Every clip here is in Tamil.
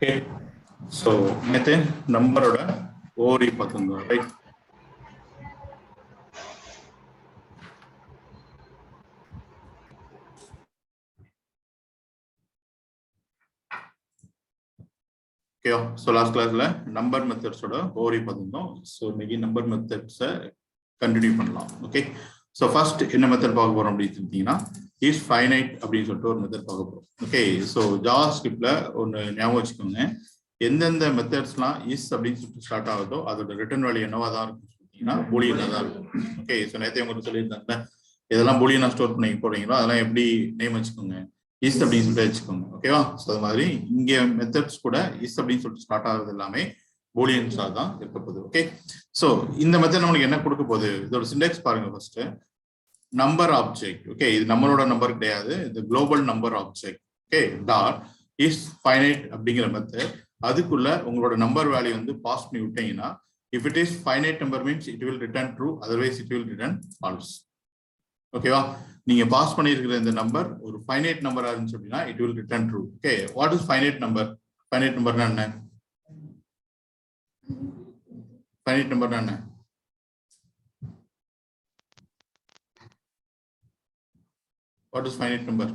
Okay, so நேத்து நம்பரோட ஓரி பார்த்துருந்தோம், ரைட்? ஓகே, ஸோ லாஸ்ட் கிளாஸ்ல நம்பர் மெத்தட்ஸோட ஓரி பார்த்துருந்தோம். ஸோ இன்னைக்கு நம்பர் மெத்தட்ஸை கண்டினியூ பண்ணலாம். ஓகே, ஸோ ஃபர்ஸ்ட் என்ன மெத்தட் பார்க்க போறோம் அப்படின்னு சொல்லிட்டீங்கன்னா இஸ் ஃபைனைட் அப்படின்னு சொல்லிட்டு ஒரு மெத்தட் பார்க்க போறோம். ஓகே, ஸோ ஜாவாஸ்கிரிப்ட்ல ஒன்று ஞாபகம் வச்சுக்கோங்க, எந்தெந்த மெத்தட்ஸ்லாம் இஸ் அப்படின்னு சொல்லிட்டு ஸ்டார்ட் ஆகுதோ அதோட ரிட்டர்ன் வேல்யூ என்னவா தான் இருக்கும் சொல்லிட்டீங்கன்னா பூலியனா தான் இருக்கும். ஓகே, ஸோ நேற்று உங்களுக்கு சொல்லியிருந்தாங்க இதெல்லாம் பூலியனா ஸ்டோர் பண்ணி போறீங்களோ அதெல்லாம் எப்படி நேம் வச்சுக்கோங்க, இஸ் அப்படின்னு சொல்லிட்டு வச்சுக்கோங்க. ஓகேவா? ஸோ அது மாதிரி இங்கே மெத்தட்ஸ் கூட இஸ் அப்படின்னு சொல்லிட்டு ஸ்டார்ட் ஆகுறது எல்லாமே பூலியன்ஸா தான் இருக்க போகுது. ஓகே, ஸோ இந்த மெத்தட் நம்மளுக்கு என்ன கொடுக்க போகுது, இதோட சிண்டெக்ஸ் பாருங்க. First number object. ஓகே, இது நம்மளோட நம்பர் கிடையாது, இது global number object. Okay, dot is finite அப்படிங்கிற மெத்தட், அதுக்குள்ள உங்களோட நம்பர் வேல்யூ வந்து பாஸ் பண்ணி விட்டீங்கன்னா if it is finite number means it will return true, otherwise it will return false. ஓகேவா? நீங்க பாஸ் பண்ணியிருக்கிற இந்த நம்பர் ஒரு ஃபைனைட் நம்பரா இருந்துச்சு அப்படின்னா it will return true. Okay, what is finite number? Finite நம்பர்னா என்ன? ஃபைனைட் நம்பர்னா என்ன? What is finite number?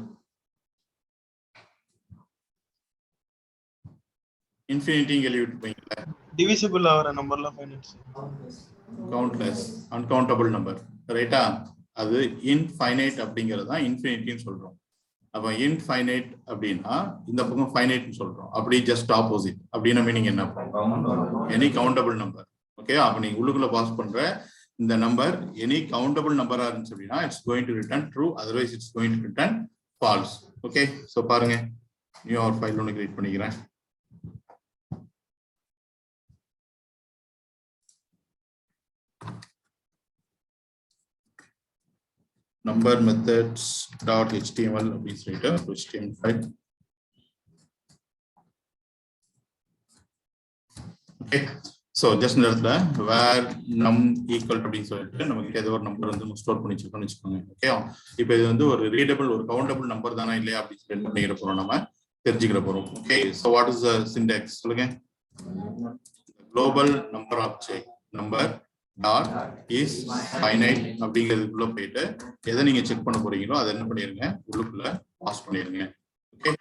Infinity கேள்விப்பட்டிருப்பீங்களா? டிவிசிபிள் ஆகிற நம்பர்ல ஃபைனைட், கவுண்ட்லெஸ், அன்கவுண்டபிள் நம்பர், ரைட்டா? அது இன்ஃபைனைட் அப்படிங்கிறது தான் இன்ஃபினிட்டின்னு சொல்றோம். அப்போ இன்ஃபைனைட் அப்படின்னா இந்த பக்கம் ஃபைனைட்னு சொல்றோம், அப்படி ஜஸ்ட் ஆப்போசிட். அப்படின்னா மீனிங் என்ன? Any countable number. ஓகே, அப்போ நீங்க உள்ளுக்குள்ள பாஸ் பண்ற இந்த நம்பர் எனி கவுண்டபிள் நம்பரா இருந்துச்சு அப்படின்னா it's going to return true, otherwise it's going to return falls. Okay, so பாருங்க, நியூ ஒரு ஃபைல் ஒன்று கிரியேட் பண்ணிக்கிறேன். number methods dot html அப்படின்னு சொல்லிட்டு html file. Okay, so just இந்த இடத்துல வேர் நம் ஈக்குவல் அப்படின்னு சொல்லிட்டு நமக்கு ஏதோ ஒரு நம்பர் வந்து ஸ்டோர் பண்ணி வச்சுக்கோன்னு வச்சுக்கோங்க. ஓகே, இப்போ இது வந்து ஒரு ரீடபிள், ஒரு கவுண்டபிள் நம்பர் தானே இல்லையா அப்படின்னு சொல்லி பண்ணிக்கிற போறோம், நம்ம தெரிஞ்சுக்கிற போறோம். Okay, so what is the syntax சொல்லுங்க. Global number object number dot is finite அப்படிங்கிறதுக்குள்ள போயிட்டு எதை நீங்க செக் பண்ண போறீங்களோ அதை என்ன பண்ணிருங்க, உள்ளுக்குள்ள பாஸ் பண்ணிருங்க. ஓகே,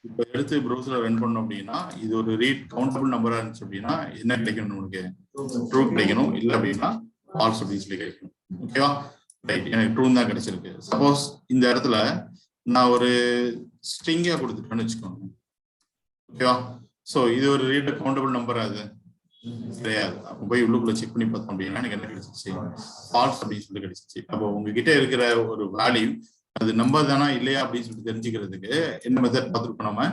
இப்போ எடுத்து ப்ரௌசர்ல ரன் பண்ணோம் அப்படின்னா இது ஒரு ரீட் கவுண்டபிள் நம்பரா இருந்துச்சு அப்படின்னா என்ன கிடைக்கணும், நமக்கு ட்ரூ கிடைக்கணும், இல்லை அப்படின்னா ஃபால்ஸ் அப்படின்னு சொல்லி கிடைக்கணும். ஓகேவா? ரைட், எனக்கு ட்ரூ தான் கிடைச்சிருக்கு. சப்போஸ் இந்த இடத்துல நான் ஒரு ஸ்ட்ரிங்கா கொடுத்துட்டேன்னு வச்சுக்கோங்க. ஓகேவா? ஸோ இது ஒரு ரீட் கவுண்டபிள் நம்பர், அது கிடையாது. அப்போ போய் உள்ளுக்குள்ள செக் பண்ணி பார்த்தோம் அப்படின்னா எனக்கு என்ன கிடைச்சிச்சு, ஃபால்ஸ் அப்படின்னு சொல்லி கிடைச்சிச்சு. அப்போ உங்ககிட்ட இருக்கிற ஒரு வேல்யூ அது நம்பர் தானா இல்லையா அப்படின்னு சொல்லிட்டு தெரிஞ்சுக்கிறதுக்கு என்ன மெத்தட் பார்த்துருக்கோம், நம்ம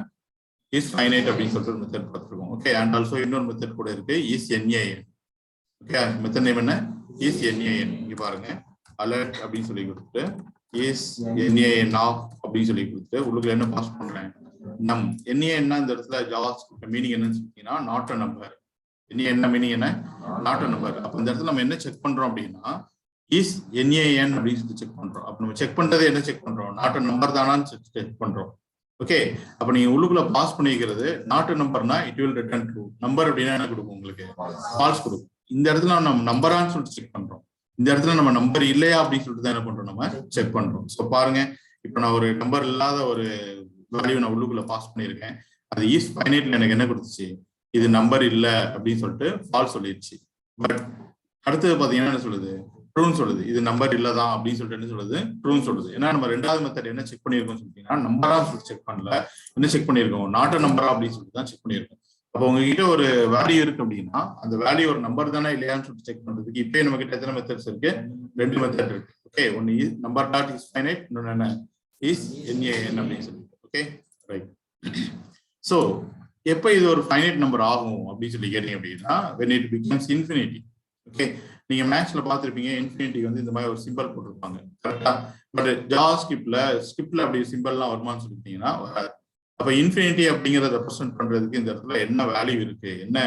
இஸ் ஃபைனைட் அப்படின்னு சொல்லிட்டு ஒரு மெத்தட் பார்த்துருக்கோம். ஓகே, அண்ட் ஆல்சோ இன்னொரு மெத்தட் கூட இருக்கு, is N A N. Okay, method name என்ன? Is N A N. இங்க பாருங்க, அலர்ட் அப்படின்னு சொல்லி கொடுத்துட்டு இஸ் என்ஏஎன் ஆஃப் அப்படின்னு சொல்லி கொடுத்துட்டு உள்ளுக்குள்ள என்ன பாஸ் பண்றேன், நம். என்ஏஎன்னா இந்த இடத்துல ஜாவாஸ்கிரிப்ட் மீனிங் என்னன்னு சொல்லிட்டீங்கன்னா நாட் அ நம்பர். என்ன மீனிங் என்ன? Not a number. அப்ப இந்த இடத்துல நம்ம என்ன செக் பண்றோம் அப்படின்னா இஸ் என்ஏஎன் அப்படின்னு சொல்லி செக் பண்றோம். அப்ப நம்ம செக் பண்றது என்ன செக் பண்றோம், நாட் அ நம்பர் தானான்னு செக் பண்றோம். ஓகே, அப்ப நீங்க உள்ளுக்குள்ள பாஸ் பண்ணிக்கிறது நாட் அ நம்பர்னா it will return true. Number அப்படின்னா என்ன கொடுக்கும், உங்களுக்கு ஃபால்ஸ் கொடுக்கும். இந்த இடத்துல நம்ம நம்பரான்னு சொல்லிட்டு செக் பண்றோம், இந்த இடத்துல நம்ம நம்பர் இல்லையா அப்படின்னு சொல்லிட்டு தான் என்ன பண்றோம், நம்ம செக் பண்றோம். ஸோ பாருங்க, இப்ப நான் ஒரு நம்பர் இல்லாத ஒரு வேல்யூ நான் உள்ளுக்குள்ள பாஸ் பண்ணியிருக்கேன், அது இஸ் ஃபைனைட்ல எனக்கு என்ன கொடுத்துச்சு, இது நம்பர் இல்ல அப்படின்னு சொல்லிட்டு ஃபால்ஸ் சொல்லிடுச்சு. பட் அடுத்தது பாத்தீங்கன்னா என்ன சொல்லுது, ட்ரூன்னு சொல்லுது. இது நம்பர் இல்லதான் அப்படின்னு சொல்லிட்டு என்ன சொல்லுது, ட்ரூன்னு சொல்லுது. ஏன்னா நம்ம ரெண்டாவது மெத்தட் என்ன செக் பண்ணிருக்கோம் சொல்லிட்டீங்கன்னா நம்பரா சொல்லிட்டு செக் பண்ணல, என்ன செக் பண்ணிருக்கோம், நாட் அ நம்பரா அப்படின்னு சொல்லிட்டு தான் செக் பண்ணிருக்கோம். அப்போ உங்ககிட்ட ஒரு வேல்யூ இருக்கு அப்படின்னா அந்த வேல்யூ ஒரு நம்பர் தானே இல்லையான்னு சொல்லிட்டு செக் பண்றதுக்கு இப்பயே நம்ம கிட்ட எத்தனை மெத்தட்ஸ் இருக்கு, ரெண்டு மெத்தட் இருக்கு. ஓகே, ஒன்னு நம்பர் டாட் இஸ் ஃபைனைட், இன்னொன்னு என்ன இஸ் என்ஏஎன் அப்படின்னு சொல்லிட்டு. Okay, right. ஸோ எப்போ இது ஒரு ஃபைனைட் நம்பர் ஆகும் அப்படின்னு சொல்லி கேட்டீங்க அப்படின்னா when it becomes infinity. Okay, நீங்க மேக்ஸ்ல பார்த்துருப்பீங்க, இன்ஃபினிட்டி வந்து இந்த மாதிரி ஒரு சிம்பிள் போட்டிருப்பாங்க, கரெக்டா? பட் ஜாவாஸ்கிரிப்ட்ல அப்படி சிம்பிள்லாம் வருமானு சொல்லிட்டீங்கன்னா வராது. அப்ப இன்ஃபினிட்டி அப்படிங்கிறத ரெப்ரசென்ட் பண்றதுக்கு இந்த இடத்துல என்ன வேல்யூ இருக்கு, என்ன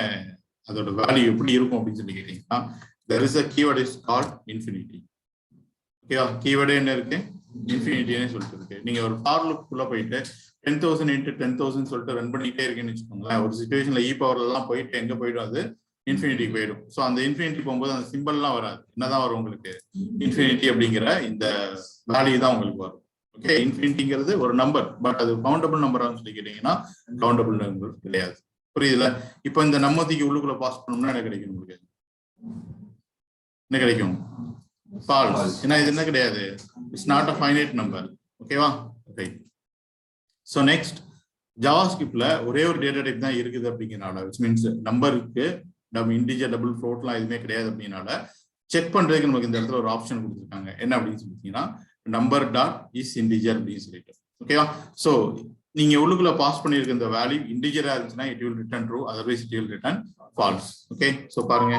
அதோட வேல்யூ எப்படி இருக்கும் அப்படின்னு சொல்லி கேட்டீங்கன்னா there is a keyword is called infinity. ஓகேவா? கீவேர்டு என்ன இருக்கு, இன்ஃபினிட்டினே சொல்லிட்டு இருக்கு. நீங்க ஒரு ஃபார் லூப்புக்குள்ள போயிட்டு 10,000 into 10,000 சொல்லிட்டு ரன் பண்ணிட்டே இருக்கேன்னு வச்சுக்கோங்களேன். ஒரு சிச்சுவேஷன்ல பவர்ல எல்லாம் போயிட்டு எங்க போயிடும், அது இன்ஃபினிட்டிக்கு போயிடும். ஸோ அந்த இன்ஃபினிட்டி போகும்போது அந்த சிம்பிள்லாம் வராது. என்னதான் வரும் உங்களுக்கு, இன்ஃபினிட்டி அப்படிங்கிற இந்த வேல்யூ தான் உங்களுக்கு வரும். ஓகே, இன்ஃபினிட்டிங்கிறது ஒரு நம்பர், பட் அது கவுண்டபிள் நம்பரான்னு சொல்லி கேட்டீங்கன்னா கவுண்டபிள் நம்பர் கிடையாது. புரியுதுல? இப்போ இந்த நம்பருக்கு உள்ளுக்குள்ள பாஸ் பண்ணோம்னா என்ன கிடைக்கும் உங்களுக்கு? என்ன கிடைக்கும்? ஃபால்ஸ். ஏன்னா இது என்ன கிடையாது, it's not a finite number. ஓகேவா? ரைட். ஸோ நெக்ஸ்ட், ஜாவாஸ்கிரிப்ட்ல ஒரே ஒரு டேட்டா டைப் தான் இருக்குது அப்படிங்கிறனால, விச் மீன்ஸ் நம்பருக்கு நம்ம இன்டிஜர் டபுள் ஃப்ளோட்லாம் எதுவுமே கிடையாது அப்படின்னால செக் பண்றதுக்கு நமக்கு இந்த இடத்துல ஒரு ஆப்ஷன் கொடுத்துருக்காங்க. என்ன அப்படின்னு சொல்லிட்டீங்கன்னா நம்பர் டாட் இஸ் இன்டிஜர் அப்படின்னு சொல்லிட்டு. ஓகேவா? ஸோ நீங்க உள்ளுக்குள்ள பாஸ் பண்ணிருக்க இந்த வேல்யூ இன்டிஜரா இருந்துச்சுன்னா it will return true, otherwise it will return falls. Okay, so பாருங்க.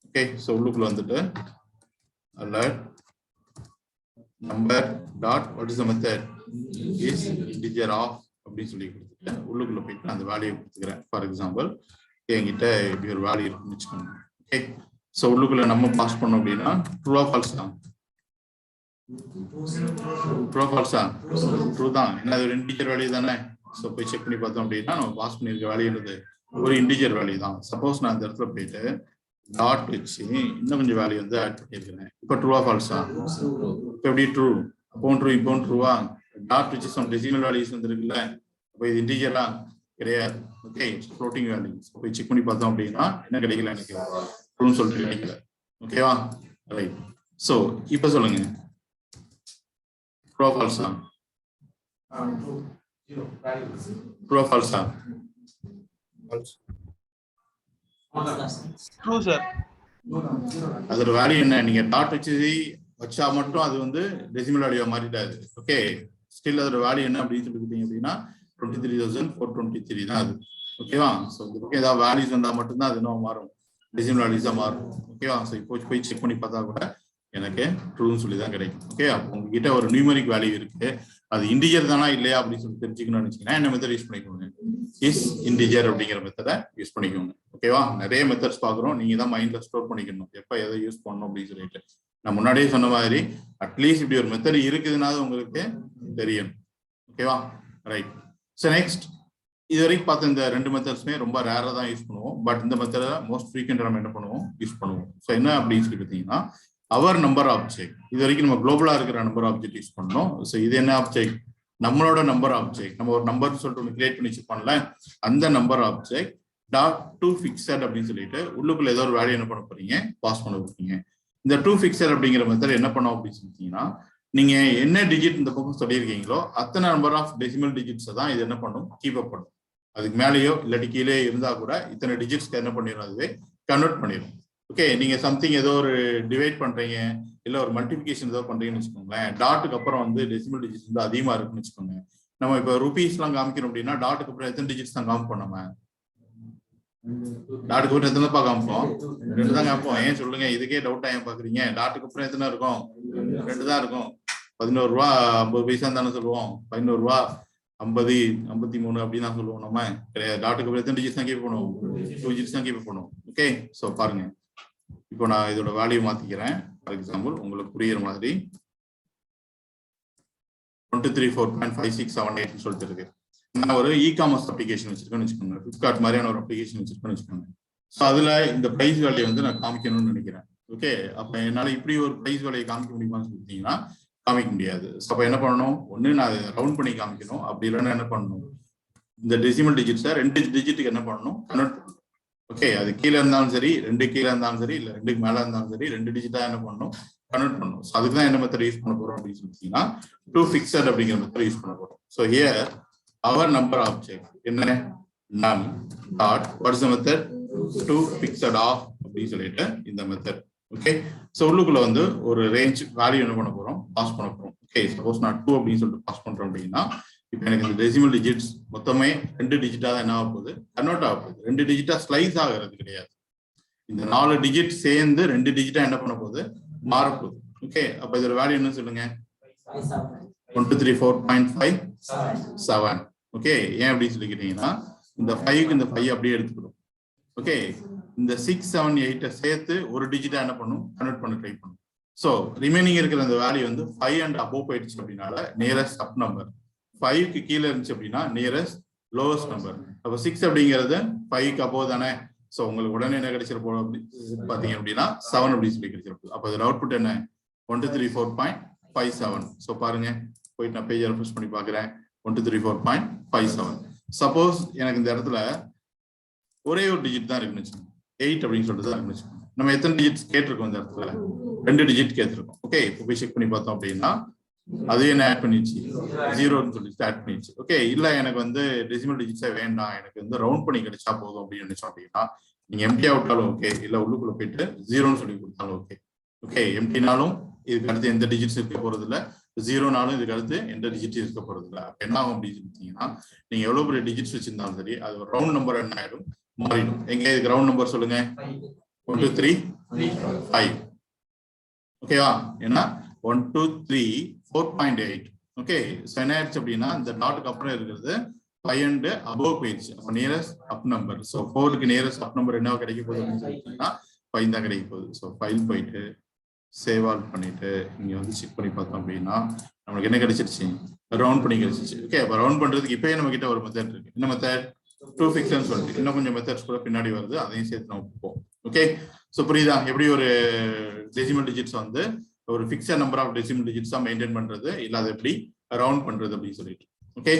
ஓகே, ஸோ உள்ளுக்குள்ள வந்துட்டு alert number dot what is the method is integer of அப்படின்னு சொல்லி கொடுத்துட்டு உள்ளுக்குள்ள போயிட்டு அந்த வேல்யூ கொடுத்துக்கிறேன். ஃபார் எக்ஸாம்பிள் என்கிட்ட இப்படி ஒரு வேல்யூ இருக்குன்னு வச்சுக்கோங்க. ஓகே, ஸோ உள்ளுக்குள்ள நம்ம பாஸ் பண்ணோம் அப்படின்னா ட்ரூ ஃபால்ஸ் தான். ட்ரூ ஃபால்ஸா? ட்ரூ தான். என்ன அது ஒரு இன்டிஜர் வேல்யூ தானே. ஸோ போய் செக் பண்ணி பார்த்தோம் அப்படின்னா நம்ம பாஸ் பண்ணியிருக்க வேல்யூ என்னது, ஒரு இன்டிஜர் வேல்யூ தான். சப்போஸ் நான் அந்த இடத்துல போயிட்டு டாட் வச்சு இன்னும் கொஞ்சம் வேல்யூ வந்து ஆட் பண்ணியிருக்கிறேன். இப்போ ட்ரூவா ஃபால்ஸா? இப்போ எப்படி ட்ரூ, அப்போ ட்ரூ, இப்போ ட்ரூவா? டாட் வச்சு சம் டெசிமல் வேல்யூஸ் வந்துருக்குல்ல, அப்போ இது இன்டிஜரா? கிடையாது. Okay, floating values. போய் செக் பண்ணி பார்த்தோம் அப்படின்னா என்ன கிடைக்கல, எனக்கு ட்ரூன்னு சொல்லிட்டு கிடைக்கல. ஓகேவா? ரைட். ஸோ இப்போ சொல்லுங்க, ட்ரூவா ஃபால்ஸா? ட்ரூவா ஃபால்ஸா? True sir. அதோட வேல்யூ என்ன, நீங்க டாட் வச்சா மட்டும் அது வந்து டெசிமல் வேல்யூவா மாறிட்டாது. ஓகே, ஸ்டில் அதோட வேல்யூ என்ன அப்படின்னு சொல்லிட்டீங்க அப்படின்னா 23,423 தான் அது. ஓகேவா? ஸோ இந்த பக்கம் ஏதாவது வேல்யூஸ் வந்தா மட்டும்தான் அது என்ன மாறும், டெசிமல் வேல்யூஸா மாறும். ஓகேவா? ஸோ இப்போ போய் செக் பண்ணி பார்த்தா கூட எனக்கு ட்ரூன்னு சொல்லி தான் கிடைக்கும். ஓகே, அப்போ உங்ககிட்ட ஒரு நியூமரிக் வேல்யூ இருக்கு, அது இன்டிஜர் தானா இல்லையா அப்படின்னு சொல்லி தெரிஞ்சுக்கணும்னு வச்சுக்கோங்க. என்ன மெத்தட் யூஸ் பண்ணிக்கோங்க, இஸ் இன்டிஜர் அப்படிங்கிற மெத்தடை யூஸ் பண்ணிக்கோங்க. ஓகேவா? நிறைய மெத்தட்ஸ் பார்க்குறோம், நீங்க தான் மைண்ட்ல ஸ்டோர் பண்ணிக்கணும் எப்போ எதை யூஸ் பண்ணணும் அப்படின்னு சொல்லிட்டு. நான் முன்னாடியே சொன்ன மாதிரி அட்லீஸ்ட் இப்படி ஒரு மெத்தட் இருக்குதுன்னா உங்களுக்கு தெரியும். ஓகேவா? ரைட். ஸோ நெக்ஸ்ட், இது வரைக்கும் பார்த்த இந்த ரெண்டு மெத்தட்ஸுமே ரொம்ப ரேராக தான் யூஸ் பண்ணுவோம், பட் இந்த மெத்தடை மோஸ்ட் ஃப்ரீக்வெண்டாக நம்ம என்ன பண்ணுவோம், யூஸ் பண்ணுவோம். ஸோ என்ன அப்படின்னு சொல்லி பார்த்தீங்கன்னா அவர் நம்பர் ஆப்ஜெக்ட். இது வரைக்கும் நம்ம குளோபலா இருக்கிற நம்பர் ஆப்ஜெக்ட் யூஸ் பண்ணோம். ஸோ இது என்ன ஆப்ஜெக்ட், நம்மளோட நம்பர் ஆப்ஜெக்ட். நம்ம ஒரு நம்பர் சொல்லிட்டு ஒன்று கிரியேட் பண்ணி வச்சுப்போம்ல, அந்த number object dot to fixed அப்படின்னு சொல்லிட்டு உள்ளுக்குள்ள ஏதோ ஒரு வேல்யூ என்ன பண்ண போறீங்க, பாஸ் பண்ண போறீங்க. இந்த டு ஃபிக்ஸட் அப்படிங்கிற மெத்தட் என்ன பண்ணோம் அப்படின்னு சொல்லிட்டீங்கன்னா, நீங்க என்ன டிஜிட் இந்த பக்கம் சொல்லியிருக்கீங்களோ அத்தனை நம்பர் ஆஃப் டெசிமல் டிஜிட்ஸை தான் இது என்ன பண்ணும், கீப் அப் பண்ணும். அதுக்கு மேலேயோ இல்லாட்டி கீழே இருந்தா கூட இத்தனை டிஜிட்ஸ்க்கு என்ன பண்ணிடும், அதுவே கன்வெர்ட் பண்ணிடும். ஓகே, நீங்க சம்திங் ஏதோ ஒரு டிவைட் பண்றீங்க இல்ல ஒரு மல்டிபிகேஷன் ஏதோ பண்றீங்கன்னு வச்சுக்கோங்களேன், டாட்டுக்கு அப்புறம் வந்து டெசிமல் டிஜிட்ஸ் வந்து அதிகமா இருக்குன்னு வச்சுக்கோங்க. நம்ம இப்போ ருபீஸ் எல்லாம் காமிக்கணும் அப்படின்னா டாட்டுக்கு அப்புறம் எத்தனை டிஜிட்ஸ் தான் காமிப்போம், நம்ம டாட்டுக்கு அப்புறம் எத்தனைப்பா காமிப்போம், 2 தான் காமிப்போம். ஏன் சொல்லுங்க, இதுக்கே டவுட்டா ஏன் பாக்குறீங்க? டாட்டுக்கு அப்புறம் எத்தனை இருக்கும், 2 தான் இருக்கும். 11 ரூபா 50 பைசா தானே சொல்லுவோம், 11 ரூபா 50 53 அப்படின்னு தான் சொல்லுவோம். நம்ம கிடையாது, டாட்டுக்கு அப்புறம் எத்தனை டிஜிட்ஸ் தான் கீப் பண்ணுவோம், 2 டிஜிட்ஸ் தான் கீப் பண்ணுவோம். ஓகே, ஸோ பாருங்க, இப்போ நான் இதோட வேல்யூ மாத்திக்கிறேன். ஃபார் எக்ஸாம்பிள் உங்களுக்கு புரியுற மாதிரி 124.5678 சொல்லிட்டு இருக்கு. நான் ஒரு இ-காமர்ஸ் அப்ளிகேஷன் வச்சிருக்கேன்னு வச்சுக்கோங்க, ஃபிளிப்கார்ட் மாதிரியான ஒரு அப்ளிகேஷன் வச்சிருக்கேன்னு வச்சுக்கோங்க. ஸோ அதுல இந்த பிரைஸ் வேல்யூ வந்து நான் காமிக்கணும்னு நினைக்கிறேன். ஓகே, அப்ப என்னால இப்படி ஒரு பிரைஸ் வேல்யூ காமிக்க முடியுமான்னு சொல்லிட்டீங்கன்னா காமிக்க முடியாது. ஸோ அப்ப என்ன பண்ணணும், ஒன்னு நான் ரவுண்ட் பண்ணி காமிக்கணும், அப்படி இல்லைன்னா என்ன பண்ணணும், இந்த டெசிமல் டிஜிட்ஸை 2 டிஜிட்டுக்கு என்ன பண்ணணும், கன்வெர்ட் பண்ணணும். ஓகே, அது கீழே இருந்தாலும் சரி, 2 கீழே இருந்தாலும் சரி, இல்ல 2க்கு மேல இருந்தாலும் சரி, 2 டிஜிட்டா என்ன பண்ணணும், கன்வெர்ட் பண்ணணும். ஸோ அதுக்கு தான் என்ன மெத்தட் யூஸ் பண்ண போறோம் அப்படின்னு சொல்லிட்டீங்கன்னா டு ஃபிக்ஸட் அப்படிங்கிற மெத்தட் யூஸ் பண்ண போறோம். So here our number object என்ன, num dot what is the method, to fixed of அப்படின்னு சொல்லிட்டு இந்த மெத்தட். ஓகே, ஸோ உள்ளுக்குள்ள வந்து ஒரு ரேஞ்ச் வேல்யூ என்ன பண்ண போறோம், பாஸ் பண்ண போறோம். ஓகே, சப்போஸ் நான் 2 அப்படின்னு சொல்லிட்டு பாஸ் பண்றோம் அப்படின்னா இப்போ எனக்கு இந்த டெசிமல் டிஜிட்ஸ் மொத்தமே 2 டிஜிட்டா தான் என்ன ஆக போகுது, கன்வெர்ட் ஆக போகுது. 2 டிஜிட்டா ஸ்லைஸ் ஆகிறது கிடையாது. இந்த 4 டிஜிட் சேர்ந்து 2 டிஜிட்டா என்ன பண்ண போகுது, மாறப்போகுது. ஓகே, அப்ப இதோட வேல்யூ என்ன சொல்லுங்க, 124.57. ஓகே, ஏன் அப்படின்னு சொல்லிக்கிட்டீங்கன்னா இந்த 5க்கு இந்த 5 அப்படியே எடுத்துக்கணும். ஓகே, இந்த 6, 7, 8 சேர்த்து ஒரு டிஜிட்டா என்ன பண்ணும், கன்வெர்ட் பண்ண ட்ரை பண்ணும். ஸோ ரிமைனிங் இருக்கிற அந்த வேல்யூ வந்து 5 and above போயிடுச்சு அப்படின்னால நியரஸ்ட் அப் நம்பர், 5க்கு கீழே இருந்துச்சு அப்படின்னா நியரஸ்ட் லோவஸ்ட் நம்பர். அப்போ 6 அப்படிங்கிறது 5க்கு above தானே. ஸோ உங்களுக்கு உடனே என்ன கிடைச்சிருப்போம் பார்த்தீங்க அப்படின்னா 7 அப்படின்னு சொல்லி கிடைச்சிருப்போம். அப்போ அதோட அவுட்புட் என்ன 134.57. ஸோ பாருங்க, போயிட்டு நான் பேஜை ரெஃப்ரெஷ் பண்ணி பார்க்குறேன். 134.57. சப்போஸ் எனக்கு இந்த இடத்துல ஒரே ஒரு டிஜிட் தான் இருக்குன்னு வச்சுக்கோங்க, 8 அப்படின்னு சொல்லிட்டு தான் இருக்குன்னு வச்சுக்கோங்க. நம்ம எத்தனை டிஜிட்ஸ் கேட்டிருக்கோம் இந்த இடத்துல? 2 டிஜிட் கேட்டிருக்கோம். ஓகே, இப்போ போய் செக் பண்ணி பார்த்தோம் அப்படின்னா அது என்ன ஆட் பண்ணிச்சு, 0ன்னு சொல்லிட்டு ஆட் பண்ணிச்சு. ஓகே, இல்ல எனக்கு வந்து டெசிமல் டிஜிட்ஸே வேண்டாம், எனக்கு வந்து ரவுண்ட் பண்ணி கிடைச்சா போதும் அப்படின்னு நினைச்சோம் அப்படின்னா நீங்க எம்டியா விட்டாலும் ஓகே, இல்ல உள்ளுக்குள்ள போயிட்டு 0ன்னு சொல்லி கொடுத்தாலும் ஓகே. ஓகே, எம்டினாலும் இதுக்கு அடுத்து எந்த டிஜிட்ஸ் இருக்க போறது இல்லை, 0னாலும் இதுக்கு அடுத்து எந்த டிஜிட் இருக்க போறது இல்லை. என்ன ஆகும் அப்படின்னு பார்த்தீங்கன்னா நீங்க எவ்வளவு பெரிய டிஜிட்ஸ் வச்சிருந்தாலும் சரி அது ஒரு ரவுண்ட் நம்பர் என்ன ஆயிடும், மாறிடும். எங்க இதுக்கு ரவுண்ட் நம்பர் சொல்லுங்க, 1 2 3 5. ஓகேவா? ஏன்னா 1 2 3 4.8. ஓகே, என்ன ஆயிடுச்சு அப்படின்னா இந்த டாட்டுக்கு அப்புறம் இருக்கிறது 5 and above போயிடுச்சு. அப்போ நியரஸ்ட் அப் நம்பர். ஸோ 4க்கு நியரஸ்ட் அப் நம்பர் என்ன கிடைக்க போகுது அப்படின்னு சொல்லிட்டீங்கன்னா 5 தான் கிடைக்க போகுது. ஸோ ஃபைல் போயிட்டு சேவ் ஆல் பண்ணிட்டு இங்க வந்து செக் பண்ணி பார்த்தோம் அப்படின்னா நம்மளுக்கு என்ன கிடைச்சிருச்சு, ரவுண்ட் பண்ணி கிடைச்சிருச்சு. ஓகே, அப்போ ரவுண்ட் பண்றதுக்கு இப்பயே நம்ம கிட்ட ஒரு மெத்தட் இருக்கு. என்ன மெத்தட்? டூ ஃபிக்ஸ்னு சொல்லிட்டு இன்னும் கொஞ்சம் மெத்தட்ஸ் கூட பின்னாடி வருது, அதையும் சேர்த்து நம்ம பார்ப்போம். ஓகே, ஸோ புரியுதா எப்படி ஒரு டெசிமல் டிஜிட்ஸ் வந்து ஒரு ஃபிக்ஸட் நம்பர் ஆஃப் டெசிமல் டிஜிட்ஸா மெயின்டைன் பண்றது, இல்லாத எப்படி ரவுண்ட் பண்றது அப்படின்னு சொல்லிட்டு. Okay,